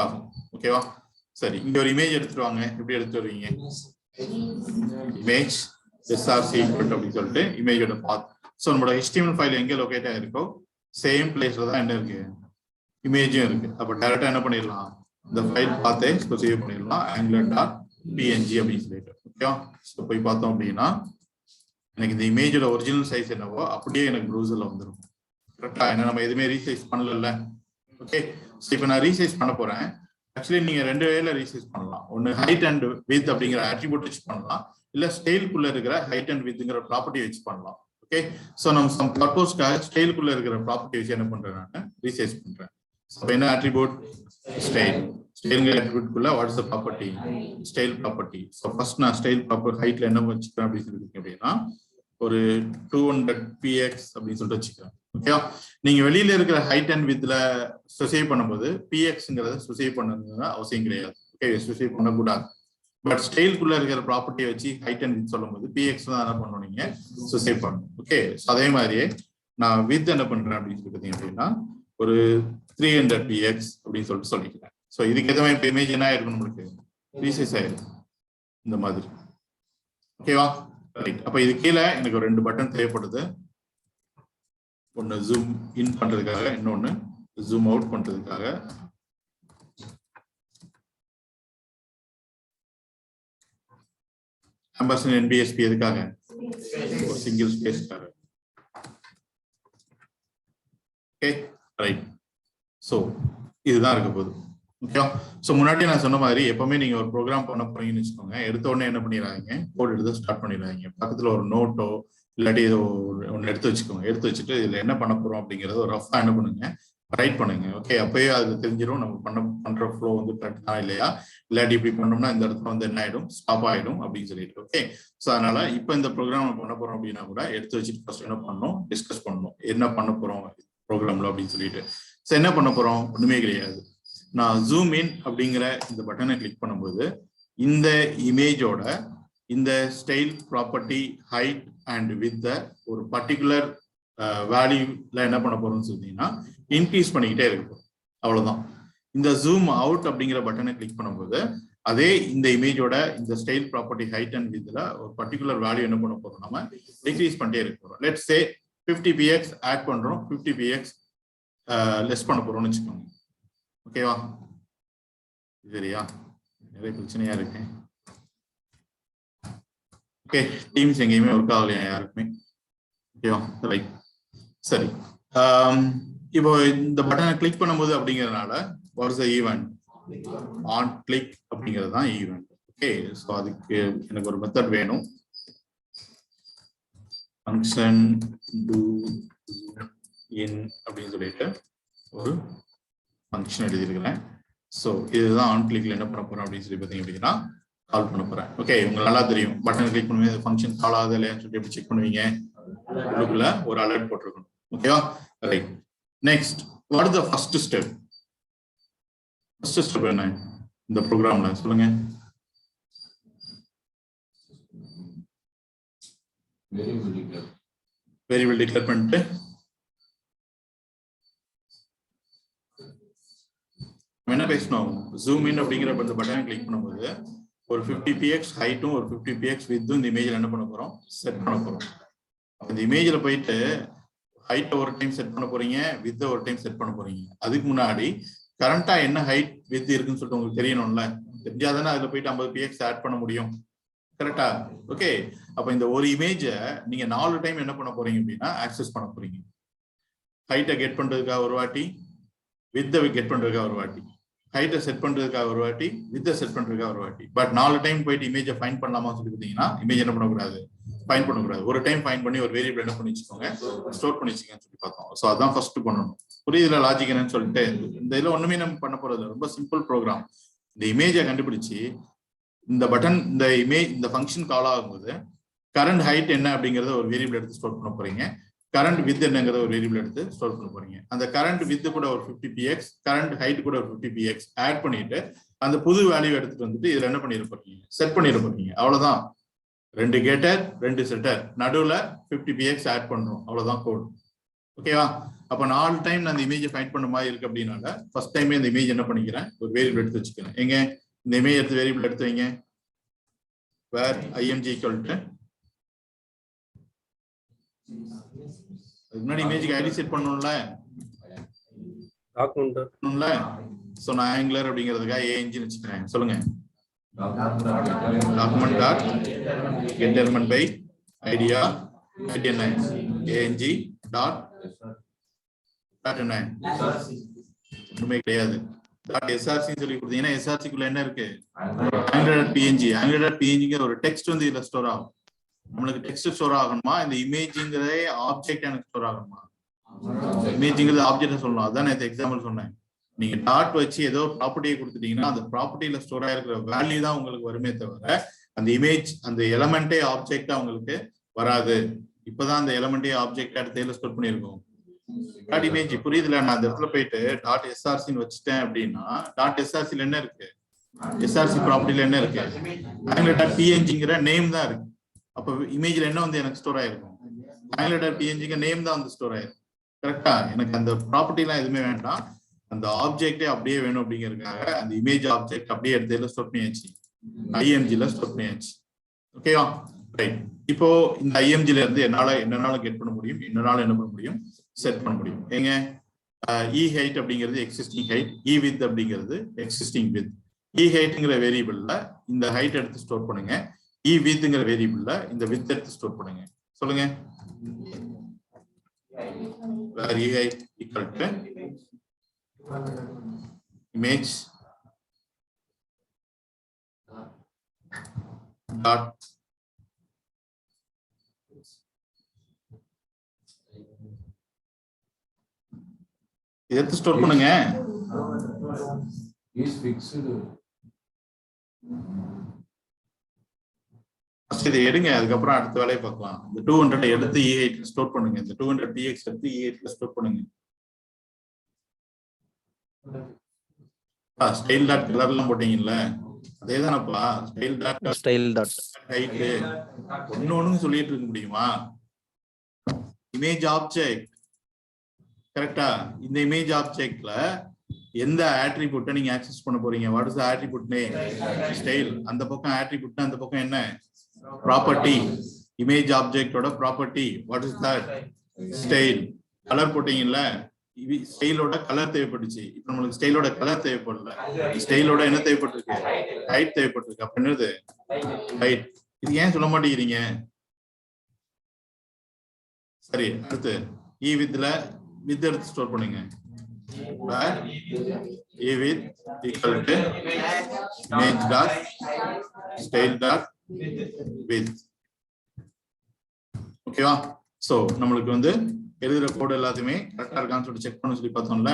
ஆகும். ஓகேவா? சரி, இங்க ஒரு இமேஜ் எடுத்துட்டு வாங்க. எப்படி எடுத்துட்டு வருவீங்க? இமேஜ் src அப்படின்னு சொல்லிட்டு இமேஜோட பாத். ஸோ நம்மளோட HTML ஃபைல் எங்க லொகேட் ஆயிருக்கோ சேம் பிளேஸ்ல தான் என்ன இருக்கு? இமேஜும் இருக்கு. அப்ப டைரக்டா என்ன பண்ணிடலாம், இந்த ஃபைல் பார்த்தே ஸ்பெசிஃபை பண்ணிடலாம் angular.png அப்படின்னு சொல்லிட்டு. ஓகேவா? ஸோ போய் பார்த்தோம் அப்படின்னா எனக்கு இந்த இமேஜோட ஒரிஜினல் சைஸ் என்னவோ அப்படியே எனக்கு ப்ரௌசர்ல வந்துடும். கரெக்டா? ஏன்னா நம்ம எதுவுமே ரீசைஸ் பண்ணல. ஓகே, ஸோ இப்போ நான் ரீசைஸ் பண்ண போறேன். ஆக்சுவலி நீங்க ரெண்டு வேல ரீசைஸ் பண்ணலாம். ஒன்னு ஹைட் அண்ட் வித் அப்படிங்கிற அட்ரிபியூட் வச்சு பண்ணலாம், இல்ல ஸ்டைலுக்குள்ள இருக்கிற ஹைட் அண்ட் வித்ங்கிற ப்ராப்பர்ட்டி வச்சு பண்ணலாம். ஓகே, ஸோ நம்ம சம் பர்பஸ்க்காக ஸ்டைலுக்குள்ள இருக்கிற ப்ராப்பர்ட்டி வச்சு என்ன பண்றேன், நான் ரீசைஸ் பண்றேன். ஸோ என்ன அட்ரிபியூட், ஸ்டைல். ஸ்டைலுங்கிற அட்ரிபியூட்குள்ள what is the property, style property. So first நான் ஸ்டைல் ப்ராப்பர்ட்டி ஹைட்ல என்ன வச்சுக்கிறேன் அப்படின்னு சொல்லிட்டு அப்படின்னா ஒரு 200 px அப்படின்னு சொல்லிட்டு வச்சுக்கிறேன். ஓகேவா? நீங்க வெளியில இருக்கிற ஹைட் அண்ட் வித்ல ஸ்பெசிஃபை பண்ணும்போது pxங்கிறத ஸ்பெசிஃபை பண்ணணும்னு அவசியம் கிடையாது. ஓகே, ஸ்பெசிஃபை பண்ணக்கூடாது. பட் ஸ்டைலுக்குள்ள இருக்கிற ப்ராப்பர்ட்டி வச்சு ஹைட் அண்ட் வித் சொல்லும் போது px தான் என்ன பண்ணணும், நீங்க ஸ்பெசிஃபை பண்ணணும். ஓகே, அதே மாதிரியே நான் வித் என்ன பண்றேன் அப்படின்னு சொல்லி பார்த்தீங்க அப்படின்னா ஒரு 300 px அப்படின்னு சொல்லிட்டு சொல்லிக்கிறேன். ஸோ இதுக்கு எதுவுமே இப்போ இமேஜ் என்ன ஆயிருக்கும், நம்மளுக்கு ரீசைஸ் ஆயிருக்கும் இந்த மாதிரி. ஓகேவா? ரைட். அப்ப இது கீழே எனக்கு ஒரு 2 பட்டன் தேவைப்படுது. ஒன்னு ஜூம் இன் பண்றதுக்காக, இன்னொன்னு ஜூம் அவுட் பண்றதுக்காக. ஆம்பர்சன் என்பிஎஸ்பி எதுக்காக, ஒரு சிங்கிள் ஸ்பேஸ்க்காக. Okay, right. ஸோ இதுதான் இருக்க போகுது. ஓகே, ஸோ முன்னாடி நான் சொன்ன மாதிரி எப்பவுமே நீங்க ஒரு ப்ரோக்ராம் பண்ண போறீங்கன்னு வச்சுக்கோங்க, எடுத்த உடனே என்ன பண்ணிடுறாங்க, கோட் எடுத்து ஸ்டார்ட் பண்ணிடுறாங்க. பக்கத்துல ஒரு நோட்டோ இல்லாட்டி ஏதோ ஒன்று எடுத்து வச்சுக்கோங்க. எடுத்து வச்சுட்டு இதுல என்ன பண்ண போறோம் அப்படிங்கறத ஒரு ரஃபா என்ன பண்ணுங்க, ரைட் பண்ணுங்க. ஓகே, அப்பயே அது தெரிஞ்சிடும் நம்ம பண்ற ஃப்ளோ வந்து கரெக்டா இல்லையா, இல்லாட்டி இப்படி பண்ணோம்னா இந்த இடத்துல வந்து என்ன ஆயிடும், ஸ்டாப் ஆயிடும் அப்படின்னு சொல்லிட்டு. ஓகே, ஸோ அதனால இப்போ இந்த ப்ரோக்ராம் பண்ண போறோம் அப்படின்னா கூட எடுத்து வச்சுட்டு ஃபர்ஸ்ட் என்ன பண்ணணும், டிஸ்கஸ் பண்ணணும் என்ன பண்ண போறோம் ப்ரோக்ராம்ல அப்படின்னு சொல்லிட்டு. ஸோ என்ன பண்ண போறோம், ஒண்ணுமே கிடையாது. நான் ஜூம் இன் அப்படிங்கிற இந்த பட்டனை கிளிக் பண்ணும்போது இந்த இமேஜோட இந்த style property height and width ஒரு பர்டிகுலர் வேல்யூல என்ன பண்ண போறோம்னு சொன்னீங்கன்னா இன்க்ரீஸ் பண்ணிக்கிட்டே இருக்கும். அவ்வளவுதான். இந்த ஜூம் அவுட் அப்படிங்கிற பட்டனை கிளிக் பண்ணும்போது அதே இந்த இமேஜோட இந்த ஸ்டைல் ப்ராப்பர்ட்டி ஹைட் அண்ட் வித்ல ஒரு பர்டிகுலர் வேல்யூ என்ன பண்ண போறோம், நம்ம டிக்ரீஸ் பண்ணிட்டே இருக்க போறோம். லெட்ஸ் சே 50 px ஆட் பண்றோம், 50 px லெஸ் பண்ண போறோம்னு வச்சுக்கோங்க. ஓகேவா? சரியா? நிறைய பிரச்சனையா இருக்கு. ஓகே, டீம்ஸ் எங்கேயுமே ஒர்க் ஆகலையா யாருக்குமே? ஓகேவா? ரைட். சரி, இப்போ இந்த பட்டனை கிளிக் பண்ணும்போது அப்படிங்கறதுனால what is the event, on click அப்படிங்கிறது தான் ஈவென்ட். ஓகே, ஸோ அதுக்கு எனக்கு ஒரு மெத்தட் வேணும். ஃபங்க்ஷன் do in அப்படின்னு சொல்லிட்டு ஒரு ஃபங்க்ஷன் எழுதியிருக்கிறேன். ஸோ இதுதான் ஆன் கிளிக்ல என்ன பண்ண போறோம் அப்படின்னு சொல்லி பார்த்தீங்க அப்படின்னா கால் பண்ண போறேன். ஓகே, உங்களுக்கு நல்லா தெரியும் பட்டன் கிளிக் பண்ணுவீங்க, ஃபங்க்ஷன் கால் ஆகுது இல்லையான்னு சொல்லி எப்படி செக் பண்ணுவீங்க, உள்ளுக்குள்ள ஒரு அலர்ட் போட்டிருக்கணும். ஓகேவா? Right. Next, what is the first step? First step என்ன இந்த ப்ரோக்ராம்ல சொல்லுங்க. வேரியபிள் டிக்ளேர் பண்ணிட்டு என்ன பேசணும், ஜூம் இன் அப்படிங்கிற இந்த பட்டனை கிளிக் பண்ணும்போது ஒரு 50 px ஹைட்டும் ஒரு 50 px வித்தும் இந்த இமேஜ்ல என்ன பண்ண போறோம், செட் பண்ண போறோம். இந்த இமேஜ்ல போயிட்டு ஹைட் ஒரு டைம் செட் பண்ண போறீங்க, வித் ஒரு டைம் செட் பண்ண போறீங்க. அதுக்கு முன்னாடி கரண்டா என்ன ஹைட் வித் இருக்குன்னு சொல்லிட்டு உங்களுக்கு தெரியணும்ல, தெரிஞ்சாதானே அதுல போயிட்டு 50 px ஆட் பண்ண முடியும். கரெக்டா? ஓகே, அப்ப இந்த ஒரு இமேஜ நீங்க 4 டைம் என்ன பண்ண போறீங்க அப்படின்னா ஆக்சஸ் பண்ண போறீங்க. ஹைட்டை கெட் பண்றதுக்காக ஒரு வாட்டி, வித்தை கெட் பண்றதுக்காக ஒரு வாட்டி, ஹைட்டை செட் பண்றதுக்காக ஒரு வாட்டி, வித்தை செட் பண்றதுக்காக ஒரு வாட்டி. பட் 4 டைம் போயிட்டு இமேஜை ஃபைண்ட் பண்ணலாமா சொல்லி பார்த்தீங்கன்னா இமேஜ் என்ன பண்ணக்கூடாது, ஃபைண்ட் பண்ணக்கூடாது. ஒரு டைம் ஃபைண்ட் பண்ணி ஒரு வேரியபிள் என்ன பண்ணி வச்சுக்கோங்க, ஸ்டோர் பண்ணி வச்சுக்கோங்கன்னு சொல்லி பார்த்தோம். ஸோ அதான் ஃபர்ஸ்ட் பண்ணணும். புரியுதுல லாஜிக் என்னன்னு சொல்லிட்டு. இந்த இதுல ஒண்ணுமே நம்ம பண்ண போறது ரொம்ப சிம்பிள் ப்ரோக்ராம். இந்த இமேஜை கண்டுபிடிச்சு இந்த பட்டன் இந்த இமேஜ் இந்த ஃபங்க்ஷன் கால் ஆகும்போது கரண்ட் ஹைட் என்ன அப்படிங்கறத ஒரு வேரியபிள் எடுத்து ஸ்டோர் பண்ண போறீங்க, கரண்ட் வித் என்னங்கிறத ஒரு வேரியபிள் எடுத்து ஸ்டோர் பண்ண போறீங்க. அந்த கரண்ட் வித் கூட ஒரு 50 px, கரண்ட் ஹைட் கூட ஒரு 50 px ஆட் பண்ணிட்டு அந்த புது வேல்யூ எடுத்துட்டு வந்துட்டு இதுல என்ன பண்ணிட போறீங்க, செட் பண்ணிட போறீங்க. அவ்வளவுதான். 2 கெட்டர் 2 செட்டர், நடுவுல 50 px ஆட் பண்றோம். அவ்வளவுதான் கோட். ஓகேவா? அப்ப 4 டைம் நான் இந்த இமேஜை ஃபைண்ட் பண்ண மாதிரி இருக்கு அப்படின்னால ஃபர்ஸ்ட் டைமே இந்த இமேஜ் என்ன பண்ணிக்கிறேன், ஒரு வேரியபிள் எடுத்து வச்சுக்கிறேன். எங்க இந்த இமேஜ் எடுத்து வேரியபிள் எடுத்து வைங்க. வேர் img equal to முன்னாடி இமேஜுக்கு ஐடி செட் பண்ணணும்ல, ஸோ நான் ஆங்குலர் அப்படிங்கிறதுக்காக ஏஎன்ஜின்னு வச்சுக்கிறேன். சொல்லுங்க. Document dot get element by ID என்ன ஏஎன்ஜி டாட் என்ன ஒண்ணுமே கிடையாது. டாட் எஸ்ஆர்சி சொல்லி கொடுத்தீங்கன்னா எஸ்ஆர்சிக்குள்ள என்ன இருக்கு? AngularPNG. AngularPNG ஒரு டெக்ஸ்ட் வந்து இதுல ஸ்டோர் ஆகும். நம்மளுக்கு டெக்ஸ்ட் ஸ்டோர் ஆகணுமா, இந்த இமேஜ்ங்கிறதே ஆப்ஜெக்ட் எனக்கு ஸ்டோர் ஆகணுமா? இமேஜ்ங்கிறது ஆப்ஜெக்ட் சொல்லணும். அதான் நான் எக்ஸாம்பிள் சொன்னேன். நீங்க டாட் வச்சு ஏதோ ப்ராப்பர்ட்டியை கொடுத்துட்டீங்கன்னா அந்த ப்ராப்பர்ட்டியில ஸ்டோர் ஆயிருக்கிற வேல்யூ தான் உங்களுக்கு வருமே தவிர அந்த இமேஜ் அந்த எலமெண்டே ஆப்ஜெக்டா உங்களுக்கு வராது. இப்பதான் அந்த எலமெண்டே ஆப்ஜெக்ட் எடுத்து ஸ்டோர் பண்ணியிருக்கோம். டாட் இமேஜ் புரியுதுல? நான் அந்த இடத்துல போயிட்டு டாட் எஸ்ஆர்சின்னு வச்சுட்டேன் அப்படின்னா டாட் எஸ்ஆர்சில என்ன இருக்கு? எஸ்ஆர்சி ப்ராப்பர்ட்டில என்ன இருக்கு? AngularPNGங்கிற நேம் தான் இருக்கு. அப்ப இமேஜ்ல என்ன வந்து எனக்கு ஸ்டோர் ஆயிருக்கும்? AngularPNG நேம் தான் வந்து ஸ்டோர் ஆயிருக்கும். கரெக்டா? எனக்கு அந்த ப்ராப்பர்ட்டி எல்லாம் எதுவுமே வேண்டாம், அந்த ஆப்ஜெக்டே அப்படியே வேணும் அப்படிங்கிறதுக்காக அந்த இமேஜ் ஆப்ஜெக்ட் அப்படியே எடுத்து ஸ்டோர் பண்ணியாச்சு, ஐஎம்ஜில ஸ்டோர் பண்ணியாச்சு. ஓகேவா? ரைட். இப்போ இந்த ஐஎம்ஜில இருந்து என்னனாலும் கெட் பண்ண முடியும், என்னனாலும் என்ன பண்ண முடியும்? செட் பண்ண முடியும். ஏங்க இ ஹைட் அப்படிங்கிறது எக்ஸிஸ்டிங் ஹைட், இ வித் அப்படிங்கிறது எக்ஸிஸ்டிங் வித். இ ஹைட்ங்கிற வேரியபிள்ல இந்த ஹைட் எடுத்து ஸ்டோர் பண்ணுங்க, இ வித்ங்கிற வேரியபிள்ல இந்த வித் எடுத்து ஸ்டோர் பண்ணுங்க. சொல்லுங்க. where e height equal to image dot எடுத்து ஸ்டோர் பண்ணுங்க. is fixed. இதை எடுங்க, அதுக்கப்புறம் அடுத்த வேலையை பார்க்கலாம். இந்த 200 எடுத்து E8 ஸ்டோர் பண்ணுங்க. இந்த 200 px எடுத்து E8 ஸ்டோர் பண்ணுங்க. ஸ்டைல் டாட் கலர்லாம் போட்டீங்கல்ல, அதேதானப்பா. ஸ்டைல் டாட் ஹைட் ஒண்ணு சொல்லிட்டு இருக்க முடியுமா? இமேஜ் ஆப்ஜெக்ட் கரெக்டா? இந்த இமேஜ் ஆப்ஜெக்ட்ல எந்த ஆட்ரிபியூட்டை நீங்க ஆக்சஸ் பண்ண போறீங்க? What is the attribute name? Style. அந்த பக்கம் ஆட்ரிபியூட், அந்த பக்கம் என்ன? ப்ராப்பர்ட்டி. இமேஜ் ஆப்ஜெக்டோட property what is that? Style. Colour போட்டீங்கல்ல, ஸ்டைலோட கலர் தேவைப்பட்டுச்சு. இப்ப நம்மளுக்கு ஸ்டைலோட கலர் தேவைப்படல, ஸ்டைலோட என்ன தேவைப்பட்டிருக்கு? ஹைட் தேவைப்பட்டிருக்கு. அப்ப என்னது? ஹைட். இது ஏன் சொல்ல மாட்டேங்கிறீங்க? சரி, அடுத்து இ வித்ல வித் எடுத்து ஸ்டோர் பண்ணுங்க. where e with equal to image dot style dot with. ஓகேவா? சோ நம்மளுக்கு வந்து எழுதுற கோட் எல்லாத்தையுமே கரெக்டா இருக்கான்னு சொல்லிட்டு செக் பண்ண சொல்லி பார்த்தோம்ல.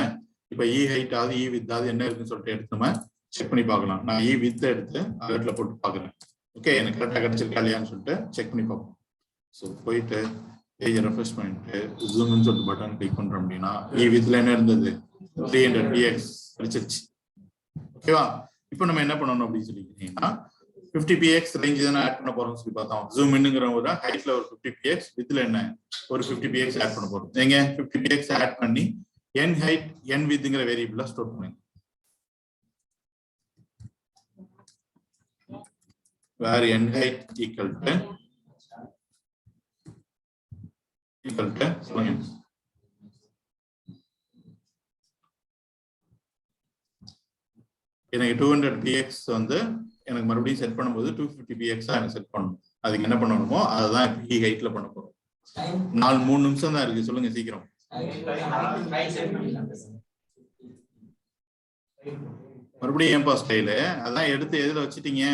இப்ப இ ஹைட் ஆகுது, இ வித் ஆகுது, என்ன இருக்குன்னு சொல்லிட்டு எடுத்து நம்ம செக் பண்ணி பார்க்கலாம். நான் இ வித் எடுத்து அலர்ட்ல போட்டு பாக்குறேன். ஓகே, எனக்கு கரெக்டா கிடைச்சிருக்கா இல்லையான்னு சொல்லிட்டு செக் பண்ணி பார்ப்போம். ஸோ போயிட்டு பேஜ் ரெஃப்ரெஷ் பண்ணிட்டு ஜூம்னு சொல்லிட்டு பட்டன் கிளிக் பண்றோம் அப்படின்னா இ வித்ல என்ன இருந்தது? 300 px கிடைச்சிருச்சு. ஓகேவா? இப்போ நம்ம என்ன பண்ணணும் அப்படின்னு சொல்லிக்கிட்டீங்கன்னா 50 px ரேஞ்ச் தானே ஆட் பண்ண போறோம்னு சொல்லி பார்த்தோம். ஜூம் இன்னுங்கிற ஒரு ஹைட்ல ஒரு 50 px, வித்ல என்ன ஒரு 50 px ஆட் பண்ண போறோம். எங்க 50 px ஆட் பண்ணி n ஹைட் n வித்ங்கிற வேரியபிள்ல ஸ்டோர் பண்ணுங்க. where n height equal to சொல்லுங்க. எனக்கு 200 px வந்து எனக்கு மறுபடியும் செட் பண்ணும்போது 250 px எனக்கு செட் பண்ணணும். அதுக்கு என்ன பண்ணணுமோ அதுதான் இ ஹைட்ல பண்ண போறோம். 3 நிமிஷம் தான் இருக்கு. சொல்லுங்க சீக்கிரம். மறுபடியும் ஏன்பா ஸ்டைலு? அதான் எடுத்து எதுல வச்சுட்டீங்க?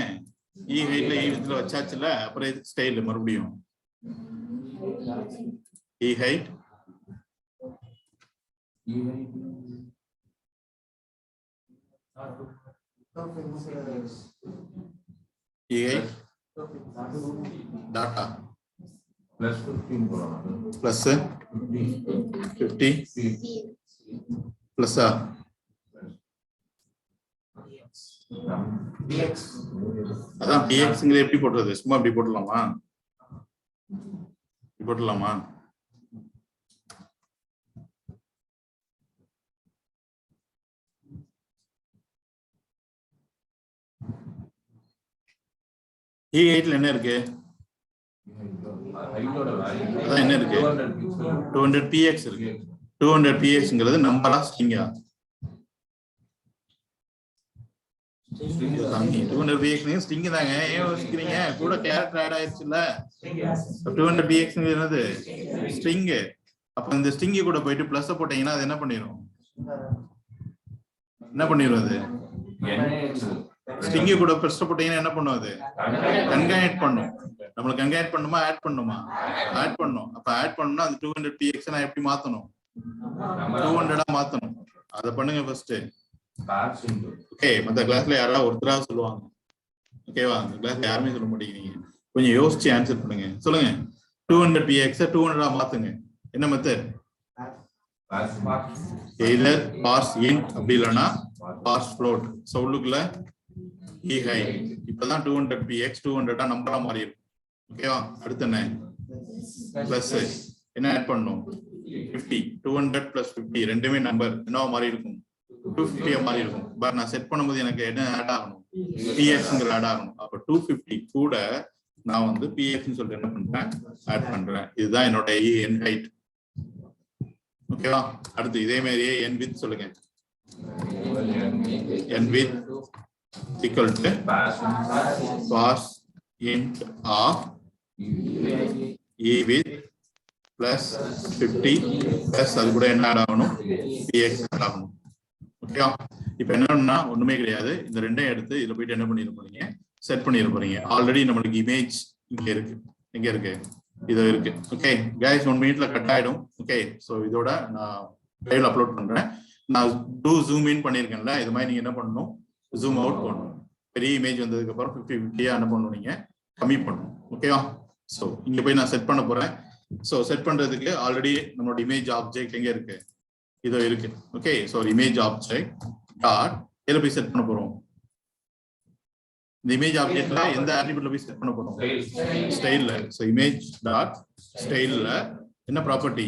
இ ஹைட்ல இ வித்ல வச்சாச்சுல, அப்புறம் எதுக்கு ஸ்டைல் மறுபடியும்? இ ஹைட் டாட்டா plus 15 போறோம். பிளஸ் 50 பிளஸ் அதான் pxங்கிற எப்படி போடுறது? சும்மா இப்படி போட்டுடலாமா? போட்டுடலாமா? E8ல என்ன இருக்கு? அதான் என்ன இருக்கு? 200 px இருக்கு. 200 pxங்கிறது நம்பரா ஸ்ட்ரிங்கா? 200px ஸ்ட்ரிங் தாங்க. ஏன் யோசிக்கிறீங்க? கூட கேரக்டர் ஆட் ஆயிருச்சுல்ல. 200px என்னது? ஸ்ட்ரிங். அப்ப இந்த ஸ்ட்ரிங் கூட போயிட்டு பிளஸ் போட்டீங்கன்னா அது என்ன பண்ணிரும்? என்ன பண்ணிரும் அது? ஸ்ட்ரிங் கூட பிளஸ் போட்டீங்கன்னா என்ன பண்ணும் அது? கன்கானேட் பண்ணும். நம்மளுக்கு கன்கானேட் பண்ணுமா ஆட் பண்ணுமா? ஆட் பண்ணும். அப்ப ஆட் பண்ணனும்னா அந்த 200px நான் எப்படி மாத்தணும்? 200 மாத்தணும். அத பண்ணுங்க ஃபர்ஸ்ட். ஓகே, மத்த கிளாஸ்ல யாராவது ஒருத்தரா சொல்லுவாங்க. ஓகேவா? அந்த கிளாஸ்ல யாருமே சொல்ல மாட்டேங்கிறீங்க. கொஞ்சம் யோசிச்சு ஆன்சர் பண்ணுங்க. சொல்லுங்க. 200px 200 மாத்துங்க. என்ன மெத்தட்? either parse int அப்படி இல்லனா parse float. சொல்லுக்குள்ள e high. இப்பதான் 200px 200 நம்பரா மாறி இருக்கு. ஓகேவா? அடுத்து என்ன? பிளஸ் என்ன ஆட் பண்ணனும்? 50. 200 plus 50 ரெண்டுமே நம்பர் என்னவா மாறி இருக்கும்? 250 மாறி இருக்கும். பட் நான் செட் பண்ணும்போது எனக்கு என்ன ஆட் ஆகணும்? pxங்கற ஆட் ஆகணும். அப்ப 250 கூட நான் வந்து px ன்னு சொல்லிட்டு என்ன பண்றேன்? ஆட் பண்றேன். இதுதான் என்னோட n height. ஓகேவா? அடுத்து இதே மாதிரியே n width சொல்லுங்க. n width equal to parse int of e width plus 50 plus அது கூட என்ன ஆட் ஆகணும்? px ஆட் ஆகணும். ஓகேவா? இப்போ என்னன்னா ஒண்ணுமே கிடையாது. இந்த ரெண்டையும் எடுத்து இதுல போயிட்டு என்ன பண்ணிட போறீங்க? செட் பண்ணிட போறீங்க. ஆல்ரெடி நம்மளுக்கு இமேஜ் இங்க இருக்கு. எங்க இருக்கு? இது இருக்கு. ஓகே गाइस 1 மினிட்ல கட் ஆயிடும். ஓகே, சோ இதோட நான் லைவ்ல அப்லோட் பண்றேன். நான் ஜூம் இன் பண்ணிருக்கேன்ல, இது மாதிரி நீங்க என்ன பண்ணணும்? ஜூம் அவுட் பண்ணணும். பெரிய இமேஜ் வந்ததுக்கு அப்புறம் 50 என்ன பண்ணணும்? நீங்க கம்மி பண்ணணும். ஓகேவா? சோ இங்க போய் நான் செட் பண்ண போறேன். சோ செட் பண்றதுக்கு ஆல்ரெடி நம்மளோட இமேஜ் ஆப்ஜெக்ட் எங்க இருக்கு? இதோ இருக்கு. Okay, so image object dot எதுல போய் செட் பண்ண போறோம்? இந்த இமேஜ் ஆப்ஜெக்ட்ல எந்த அட்ரிபியூட்ல போய் செட் பண்ண போறோம்? ஸ்டைல்ல. சோ இமேஜ் டாட் ஸ்டைல்ல என்ன ப்ராப்பர்ட்டி?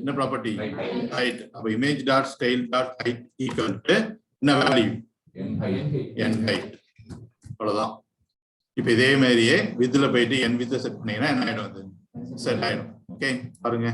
என்ன ப்ராப்பர்ட்டி? ஹைட். அப்ப image dot style dot height equal to என்ன வேல்யூ? n height. அவ்வளவுதான். இப்போ இதே மாதிரியே வித்ல போயிட்டு n வித் செட் பண்ணீங்கன்னா என்ன ஆயிடும்? அது செட் ஆயிடும். ஓகே, பாருங்க.